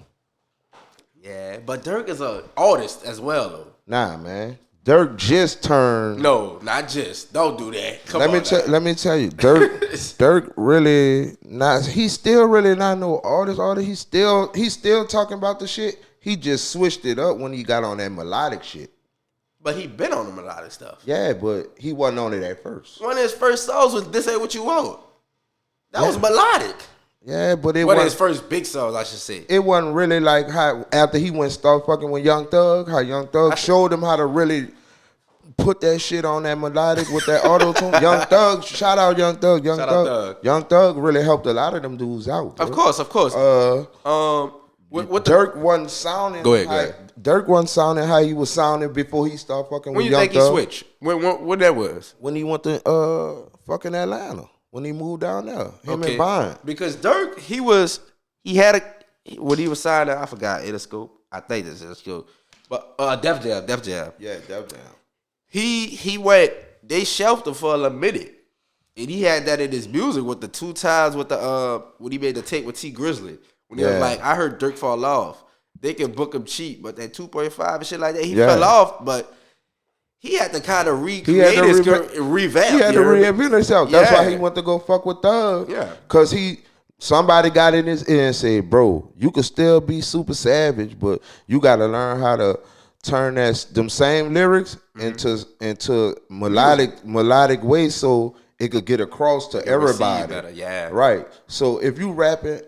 Yeah, but Durk is an artist as well, though. Nah, man. Durk just turned. No, not just. Don't do that. Let me tell you, Durk really not. He's still really not no artist. He's still talking about the shit. He just switched it up when he got on that melodic shit. But he been on the melodic stuff. Yeah, but he wasn't on it at first. One of his first songs was "This Ain't What You Want." That was melodic. Yeah, but one of his first big songs, I should say. It wasn't really like how after he went start fucking with Young Thug, how Young Thug showed him how to really put that shit on that melodic with that auto tune. Young Thug, shout out Young Thug. Young Thug really helped a lot of them dudes out. Bro. Of course. What Durk wasn't sounding. Go ahead. Dirk wasn't sounding how he was sounding before he started fucking with Young Thug. When you think he switched? When that was? When he went to fucking Atlanta. When he moved down there, him and Vine. Because Durk, when he was signed, I forgot, Interscope. I think it's Interscope. But Def Jam. Yeah, Def Jam. He went, they shelved him for a minute. And he had that in his music with the 2 times with the, when he made the tape with T Grizzly. When he was like, I heard Durk fall off. They can book him cheap, but that 2.5 and shit like that, he fell off, but he had to kind of recreate revamp. He had to reinvent himself. That's why he went to go fuck with Thug. Yeah. Because somebody got in his ear and said, bro, you could still be super savage, but you got to learn how to turn them same lyrics into melodic ways so it could get across to everybody. Better, yeah. Right. So if you rapping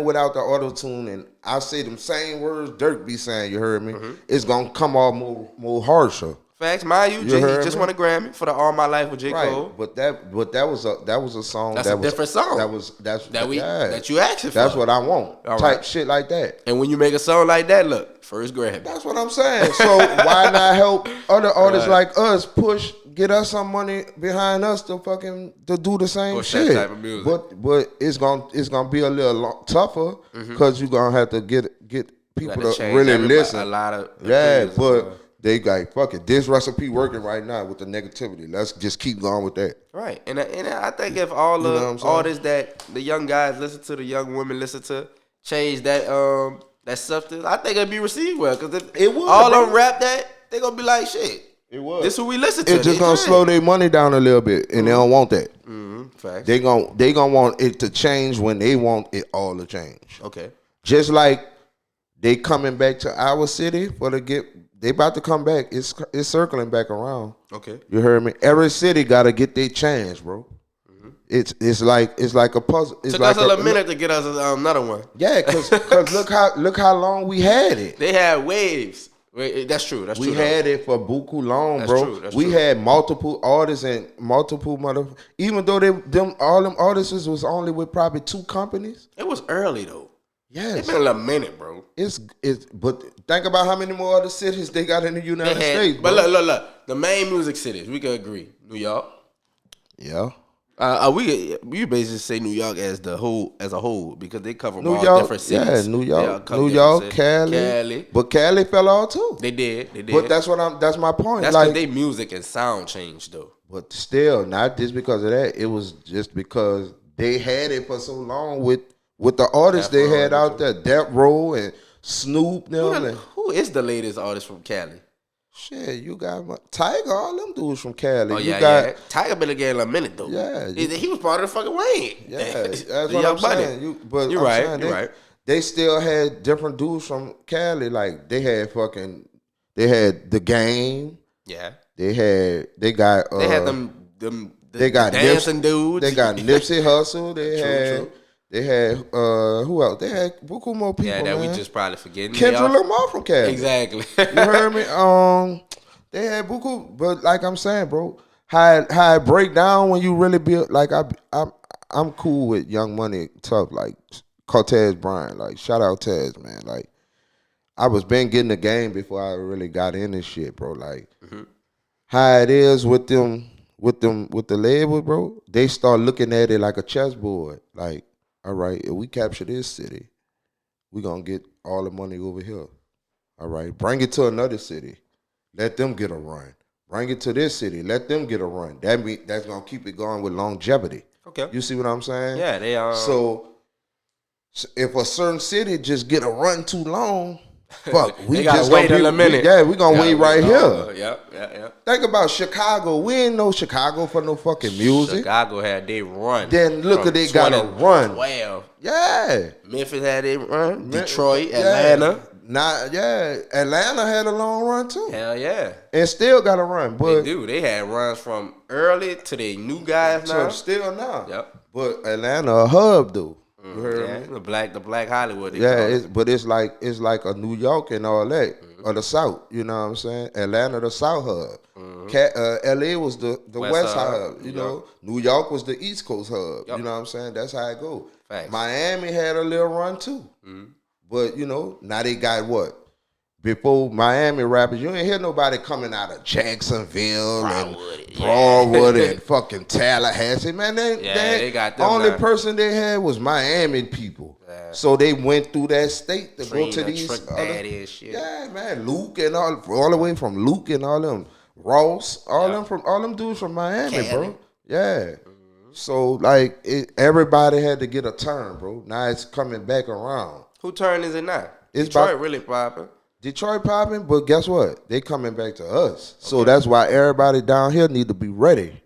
without the auto-tune and I say them same words Durk be saying, you heard me, it's gonna come off more harsher. Facts, mind you, he just won a Grammy for the All My Life with J. Cole. But that was a song. That's a different song. That you asked for. That's what I want. Type shit like that. And when you make a song like that, look, first Grammy. That's what I'm saying. So why not help other artists like us get us some money behind us to do the same shit. That type of music. But it's gonna be a little tougher because you're gonna have to get people to really listen. A lot of but. They like, fuck it, this recipe working right now with the negativity. Let's just keep going with that. Right. And I think if all the artists that the young guys listen to, the young women listen to, change that substance, I think it'd be received well. Because if all of them rap that, they going to be like, shit. It was. This is what we listen to. It's just gonna slow their money down a little bit, and they don't want that. Facts. They gonna want it to change when they want it all to change. Okay. Just like they coming back to our city they about to come back. It's circling back around. Okay. You heard me? Every city gotta get their chance, bro. It's like a puzzle. It's Took like us a little minute to get us another one. Yeah, cause look how long we had it. They had waves. That's true. That's true. We had it for buku long, that's bro. True, we had multiple artists and multiple even though all them artists was only with probably 2 companies. It was early though. Yes. It's been a little minute, bro. But think about how many more other cities they got in the United States. But look. The main music cities, we can agree. New York. Yeah. We basically say New York as a whole because they cover New all York, different cities. Yeah, New York, Cali. But Cali fell out too. They did. But that's my point. That's because they music and sound changed though. But still, not just because of that. It was just because they had it for so long with the artists they had out there, Death Row and Snoop. Who is the latest artist from Cali? Shit, you got Tiger, all them dudes from Cali. Oh, yeah. Tiger been again in a minute, though. Yeah. He was part of the fucking Wayne. Yeah, that's what I'm saying. You're right. They still had different dudes from Cali. Like, they had The Game. Yeah. They got dancing dudes. They got Nipsey Hussle. They had who else? They had buku more people. Yeah, that man. we just probably forgetting. Kendrick Lamar from Cali. Exactly. You heard me? They had buku, but like I'm saying, bro, how it break down when you really build. Like I'm cool with Young Money, tough like Cortez Bryant. Like shout out Tez, man. Like I was been getting the game before I really got in this shit, bro. Like how it is with them with the label, bro. They start looking at it like a chessboard, like. All right, if we capture this city, we're going to get all the money over here. All right, bring it to another city. Let them get a run. Bring it to this city. Let them get a run. That's going to keep it going with longevity. Okay. You see what I'm saying? Yeah, they are. So if a certain city just get a run too long, fuck, we gotta just wait gonna a minute. We're going to wait right here. Yeah. Think about Chicago. We ain't no Chicago for no fucking music. Chicago had they run. Then look at they got a run. 12. Yeah. Memphis had a run. Detroit, Atlanta. Atlanta had a long run too. Hell yeah. And still got a run. But they do. They had runs from early to the new guys now. Still now. Yep. But Atlanta a hub though. You heard me? The black Hollywood. It's like a New York and all that, or the South. You know what I'm saying? Atlanta, the South hub. LA was the West hub. You know, New York was the East Coast hub. Yep. You know what I'm saying? That's how it go. Facts. Miami had a little run too, but you know now they got what? Before Miami rappers, you ain't hear nobody coming out of Jacksonville and Broadwood and fucking Tallahassee. Man, they got them. Only person they had was Miami people. Yeah. So they went through that state to go to these other shit. Yeah, man, Luke and all the way from Luke and all them Ross, all them dudes from Miami, bro. Yeah. So like everybody had to get a turn, bro. Now it's coming back around. Who turn is it now? It's Detroit really popping. Detroit popping, but guess what? They coming back to us. Okay. So that's why everybody down here need to be ready.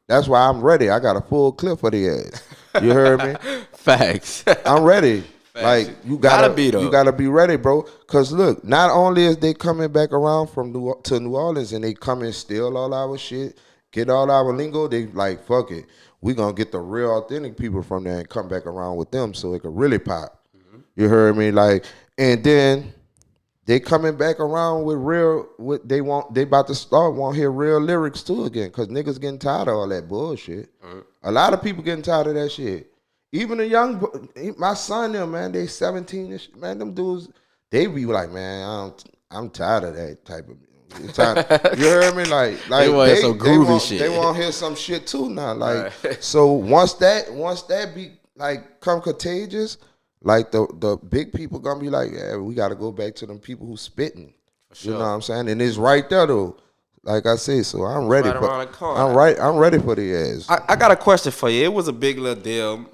That's why I'm ready. I got a full clip for the ass. You heard me? Facts. I'm ready. Facts. Like you gotta be ready, bro. Cause look, not only is they coming back around from to New Orleans and they come and steal all our shit, get all our lingo, they like fuck it. We gonna get the real authentic people from there and come back around with them so it could really pop. You heard me? Like, and then they coming back around with real. They about to want to hear real lyrics too again, cause niggas getting tired of all that bullshit. A lot of people getting tired of that shit. Even my son, them man, they 17. Man, them dudes, they be like, man, I'm tired of that type of. You heard me? Like they want some groovy shit. They want to hear some shit too now. Like so, once that be like come contagious. Like the big people gonna be like, yeah, we gotta go back to them people who spitting. Sure. You know what I'm saying? And it's right there though. Like I said, so I'm ready. I'm ready for the ass. I got a question for you. It was a big little deal.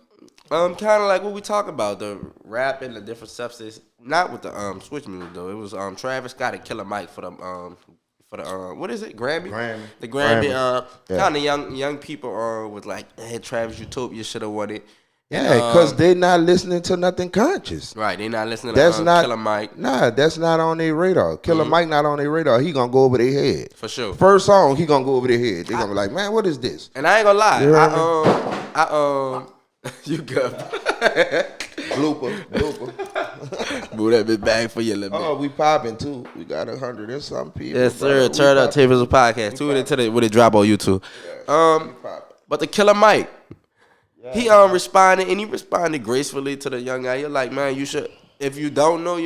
Kind of like what we talk about, the rap and the different substances. Not with the switch music though. It was Travis Scott and Killer Mike for for the what is it? Grammy? The Grammy. kind of young people was like, hey, Travis Utopia should have won it. Yeah, because they not listening to nothing conscious. Right, they not listening to Killer Mike. Nah, that's not on their radar. Killer Mike not on their radar. He gonna go over their head. For sure. First song, he gonna go over their head. They gonna be like, man, what is this? And I ain't gonna lie. You good. Blooper. Move that bit back for you a little bit. Oh, we popping too. We got 100 and some people. Yes, sir. Turn up TaeVi's podcast. Tune into the when it drop on YouTube. But the Killer Mike. Yeah. He responded, and he responded gracefully to the young guy. You're like, man, you should, if you don't know,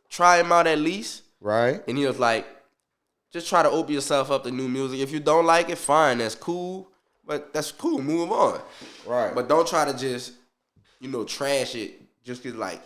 try him out at least. Right. And he was like, just try to open yourself up to new music. If you don't like it, fine, that's cool. But that's cool, move on. Right. But don't try to just, trash it just because, like,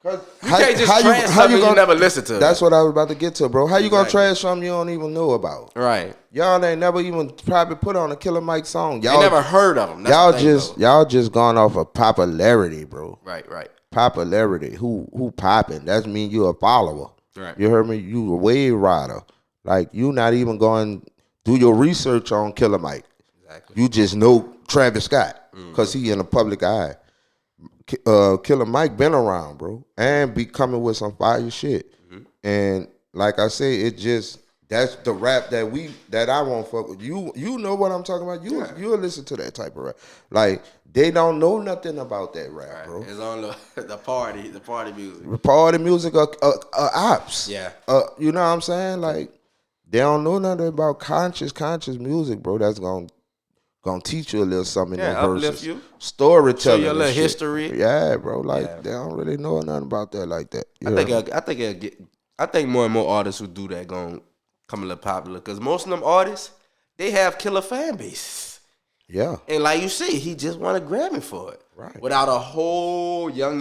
you how, can't just how trash something you never listen to. That's what I was about to get to, bro. How you gonna trash something you don't even know about? Right. Y'all ain't never even probably put on a Killer Mike song. Y'all never heard of him. Y'all just gone off of popularity, bro. Right. Popularity. Who popping? That mean you a follower. Right. You heard me? You a wave rider. Like you not even going do your research on Killer Mike. Exactly. You just know Travis Scott because he in the public eye. Killer Mike been around, bro, and be coming with some fire shit. And like I say, that's the rap that I won't fuck with. You know what I'm talking about. You'll listen to that type of rap. Like they don't know nothing about that rap, bro. It's on the party music. The party music ops. Yeah. You know what I'm saying? Like they don't know nothing about conscious music, bro. That's gonna teach you a little something in them verses. You. Storytelling. Show you a little history. Yeah, bro. Like they don't really know nothing about that like that. I think more and more artists who do that gonna come a little popular because most of them artists they have killer fan bases. Yeah. And like you see, he just won a Grammy for it. Right. Without a whole young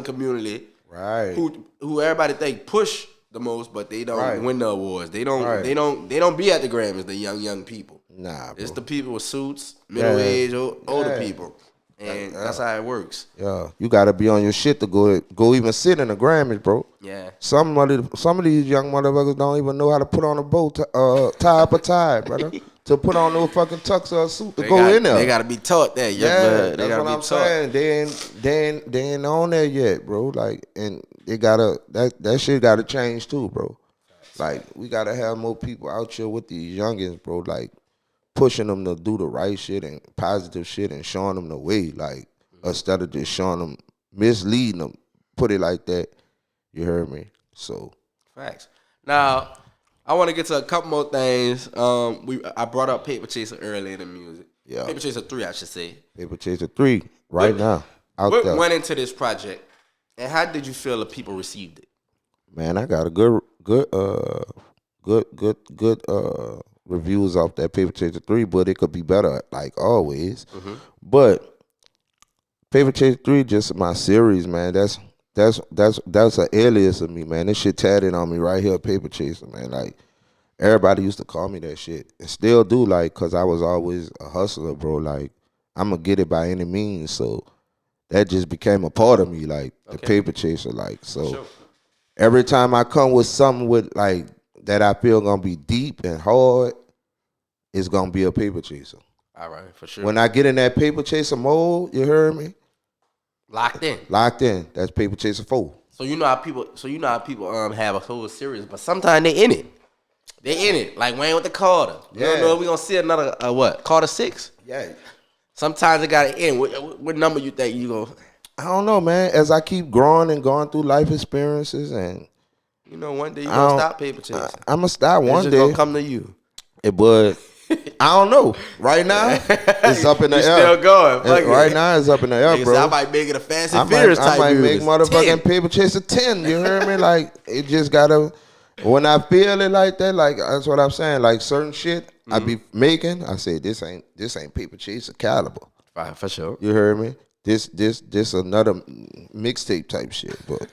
community. Right. Who everybody think push the most, but they don't win the awards. They don't be at the Grammys, the young people. Nah, bro. It's the people with suits, middle age, older people. And that's how it works. Yeah. You gotta be on your shit to go even sit in the Grammys, bro. Yeah. Some of these young motherfuckers don't even know how to put on a bow tie up a tie, brother. To put on no fucking tux or a suit to go in there. They gotta be taught that. That's what I'm saying. They ain't on there yet, bro. Like, and they gotta that shit gotta change too, bro. Like, we gotta have more people out here with these youngins, bro. Like, pushing them to do the right shit and positive shit and showing them the way. Like, instead of just showing them, misleading them. Put it like that. You heard me? So. Facts. Now, I want to get to a couple more things. I brought up Paper Chaser early in the music. Yeah. Paper Chaser 3, I should say. Paper Chaser 3, now. What went into this project, and how did you feel the people received it? Man, I got a good reviews off that Paper Chaser 3, but it could be better, like always. But Paper Chaser 3 just my series, man. That's an alias of me, man. This shit tatted on me right here, Paper Chaser, man. Like, everybody used to call me that shit. And still do, like, because I was always a hustler, bro. Like, I'm going to get it by any means. So that just became a part of me, like, the Paper Chaser. Like, so every time I come with something with, like, that I feel going to be deep and hard, it's going to be a Paper Chaser. All right, for sure. When I get in that Paper Chaser mode, you heard me? Locked in. That's Paper Chaser 4. So you know how people have a whole series, but sometimes they in it. They in it. Like Wayne with the Carter. You don't know if we gonna see another Carter 6? Yeah. Sometimes it gotta end. What number you think you go? I don't know, man. As I keep growing and going through life experiences, and one day you gonna stop Paper Chasing. I'm gonna stop one day. It's gonna come to you. But I don't know. Right now, it's up in the air. Still going. Right now, it's up in the air, bro. I might make it a Fast and Furious type. I might make motherfucking Paper Chaser 10. You hear me? Like, it just gotta. When I feel it like that, like, that's what I'm saying. Like, certain shit I be making, I say this ain't Paper Chaser caliber. Right, for sure. You heard me? This another mixtape type shit. But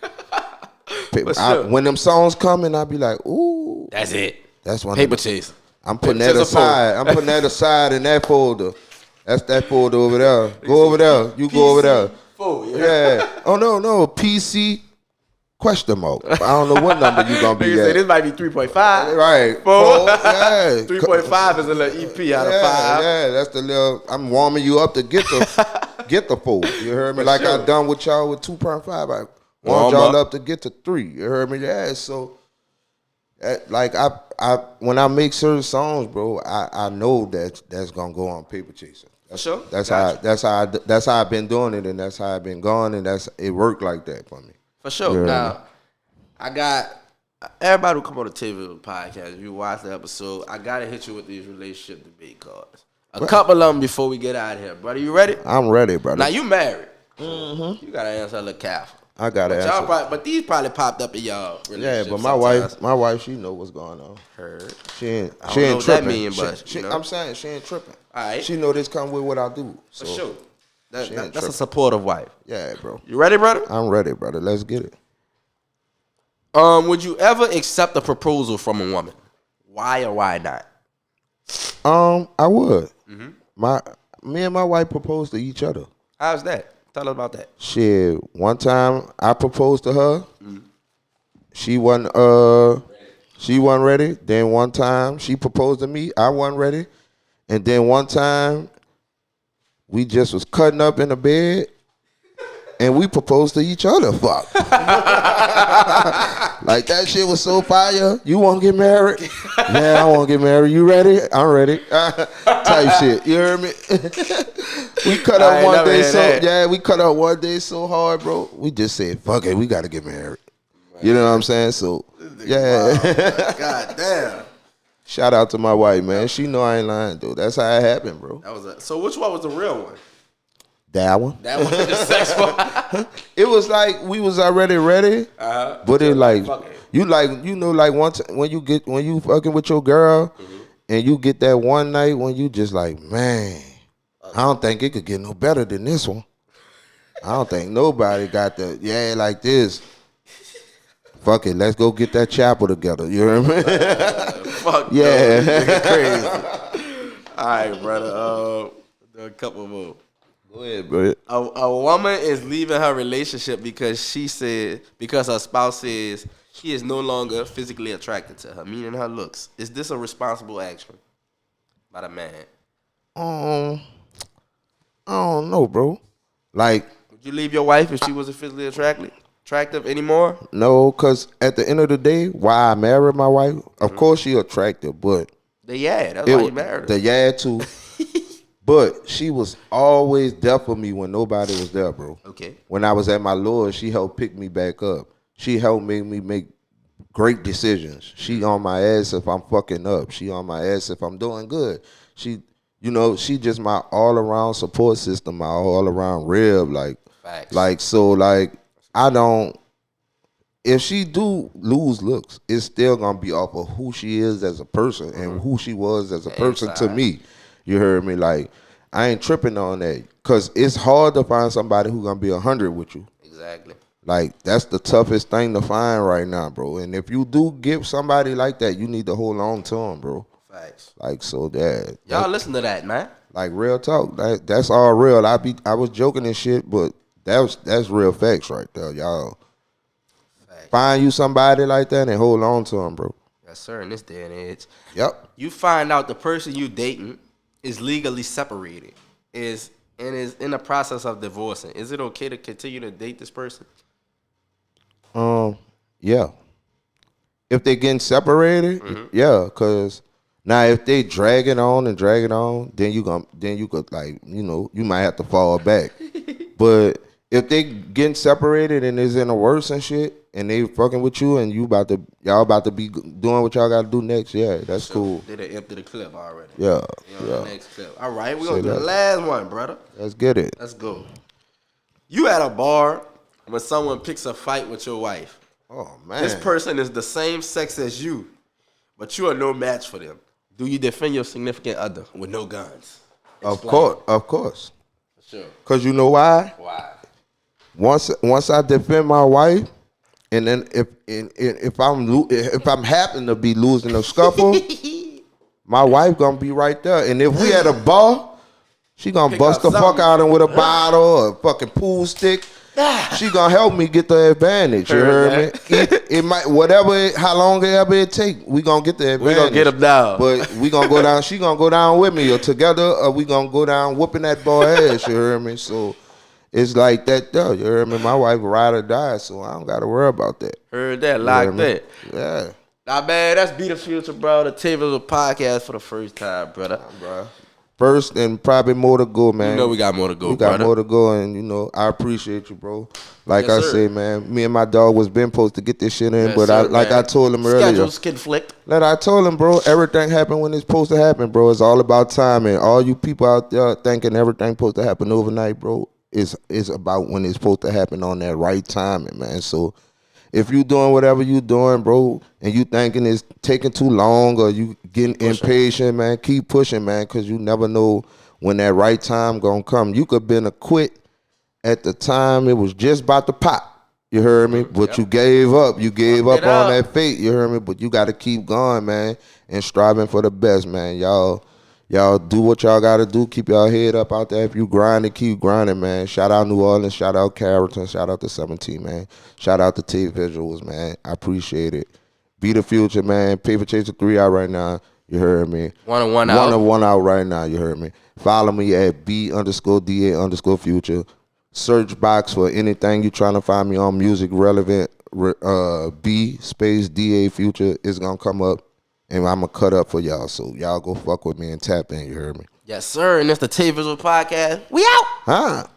when them songs come in, I be like, ooh, that's it. That's one Paper Chaser. I'm putting that aside. I'm putting that aside in that folder. That's that folder over there. Go over there. You go over there. Folder, yeah. Oh no. PC Question mark. I don't know what number you gonna be Nigga at. say this might be 3.5. Right. 4. Yeah. 3.5 is a little EP out of 5. Yeah, that's the little. I'm warming you up to get the 4. You heard me? For Like sure. I done with y'all with 2.5. I warmed y'all up to get to 3. You heard me? Yeah. So, like I when I make certain songs, bro, I know that's gonna go on Paper Chaser. Sure. That's how I've been doing it, and that's how I've been going, and it worked like that for me. For sure. Yeah. Now, I got everybody who come on the TaeVi podcast. If you watch the episode, I gotta hit you with these relationship debate cards. A couple of them before we get out of here, brother. You ready? I'm ready, brother. Now you married. You gotta answer a little careful. I gotta answer. But these probably popped up in y'all relationship. Yeah, but my wife, she know what's going on. Heard. She ain't I don't know what that tripping. mean, but, you know. I'm saying she ain't tripping. All right. She know this come with what I do. So. For sure. That's tripping. a supportive wife. Yeah, bro. You ready, brother? I'm ready, brother. Let's get it. Would you ever accept a proposal from a woman? Why or why not? I would. Me and my wife proposed to each other. How's that? Tell us about that. Shit, one time I proposed to her. She wasn't ready. Then one time she proposed to me. I wasn't ready. And then one time we just was cutting up in the bed and we proposed to each other. Fuck. Like that shit was so fire. You want to get married? Yeah, I want to get married. You ready? I'm ready. Type shit. You heard me? We cut up one day we cut up one day so hard, bro. We just said, fuck it, we got to get married. You know what I'm saying? So, yeah. Wow, God damn. Shout out to my wife, man. She know I ain't lying, dude. That's how it happened, bro. So which one was the real one? That one. That one, the sex one. It was like we was already ready, but it like you know like once when you fucking with your girl, and you get that one night when you just like, man, I don't think it could get no better than this one. I don't think nobody got like this. Fuck it, let's go get that chapel together. You hear me? Fuck yeah, crazy. All right, brother. A couple more. Go ahead, bro. A woman is leaving her relationship because her spouse says she is no longer physically attracted to her, meaning her looks. Is this a responsible action by the man? I don't know, bro. Like, would you leave your wife if she wasn't physically attractive anymore? No, because at the end of the day, why I married my wife, of course she attractive, but that's why you married her. Too. But she was always there for me when nobody was there, bro. Okay. When I was at my lowest, she helped pick me back up. She helped make me make great decisions. She on my ass if I'm fucking up. She on my ass if I'm doing good. She just my all-around support system, my all-around rib. Facts. I don't. If she do lose looks, it's still gonna be off of who she is as a person and who she was as a person to me. You heard me? Like, I ain't tripping on that. Because it's hard to find somebody who going to be 100 with you. Exactly. Like, that's the toughest thing to find right now, bro. And if you do give somebody like that, you need to hold on to them, bro. Facts. Like, so that. Y'all listen to that, man. Like, real talk. That's all real. I was joking and shit, but that's real facts right there, y'all. Facts. Find you somebody like that and hold on to them, bro. Yes, sir, in this day and age. Yep. You find out the person you dating is legally separated, is in the process of divorcing. Is it okay to continue to date this person? Yeah. If they getting separated, yeah, cause now if they drag it on, then you could like, you might have to fall back. But if they getting separated and is in a worse and shit, and they fucking with you, and y'all about to be doing what y'all got to do next, yeah, that's cool. They done empty the clip already. Yeah, The next clip. All right, we're going to do the last one, brother. Let's get it. Let's go. You at a bar when someone picks a fight with your wife. Oh, man. This person is the same sex as you, but you are no match for them. Do you defend your significant other with no guns? Explain. Of course. For sure. Because you know why? Why? Once I defend my wife, and then if I'm happen to be losing a scuffle, my wife gonna be right there. And if we at a bar, she gonna bust the fuck out of him with a bottle or a fucking pool stick. She gonna help me get the advantage. You heard me? It might how long ever it take, we gonna get the advantage. We gonna get him down. But we gonna go down. She gonna go down with me, or together, or we gonna go down whooping that boy ass. You heard me? So it's like that, though. You heard me? My wife ride or die, so I don't gotta worry about that. Heard that, like that. Yeah. Nah, man, that's Be the Future, bro. The TaeVi podcast for the first time, brother. Bro. First and probably more to go, man. You know we got more to go, We got more to go, and, you know, I appreciate you, bro. Like I say, man, me and my dog was been supposed to get this shit in, but I told him earlier. Schedules conflict. I told him, bro, everything happened when it's supposed to happen, bro. It's all about timing. All you people out there thinking everything supposed to happen overnight, bro, it's about when it's supposed to happen on that right timing, man. So if you doing whatever you doing, bro, and you thinking it's taking too long or you getting impatient, man, keep pushing, man, because you never know when that right time gonna come. You could been a quit at the time it was just about to pop. You heard me? But you gave up. You gave up on that fate. You heard me? But you got to keep going, man, and striving for the best, man. Y'all do what y'all got to do. Keep y'all head up out there. If you grinding, keep grinding, man. Shout out New Orleans. Shout out Carrollton. Shout out to 17, man. Shout out to TaeVi Visuals, man. I appreciate it. Be the Future, man. Paper Chaser 3 out right now. You heard me. One out. One out right now. You heard me. Follow me at B_DA_Future. Search box for anything you trying to find me on music relevant. B_DA Future is going to come up. And I'm going to cut up for y'all. So y'all go fuck with me and tap in. You heard me? Yes, sir. And it's the TaeVi Visual podcast. We out.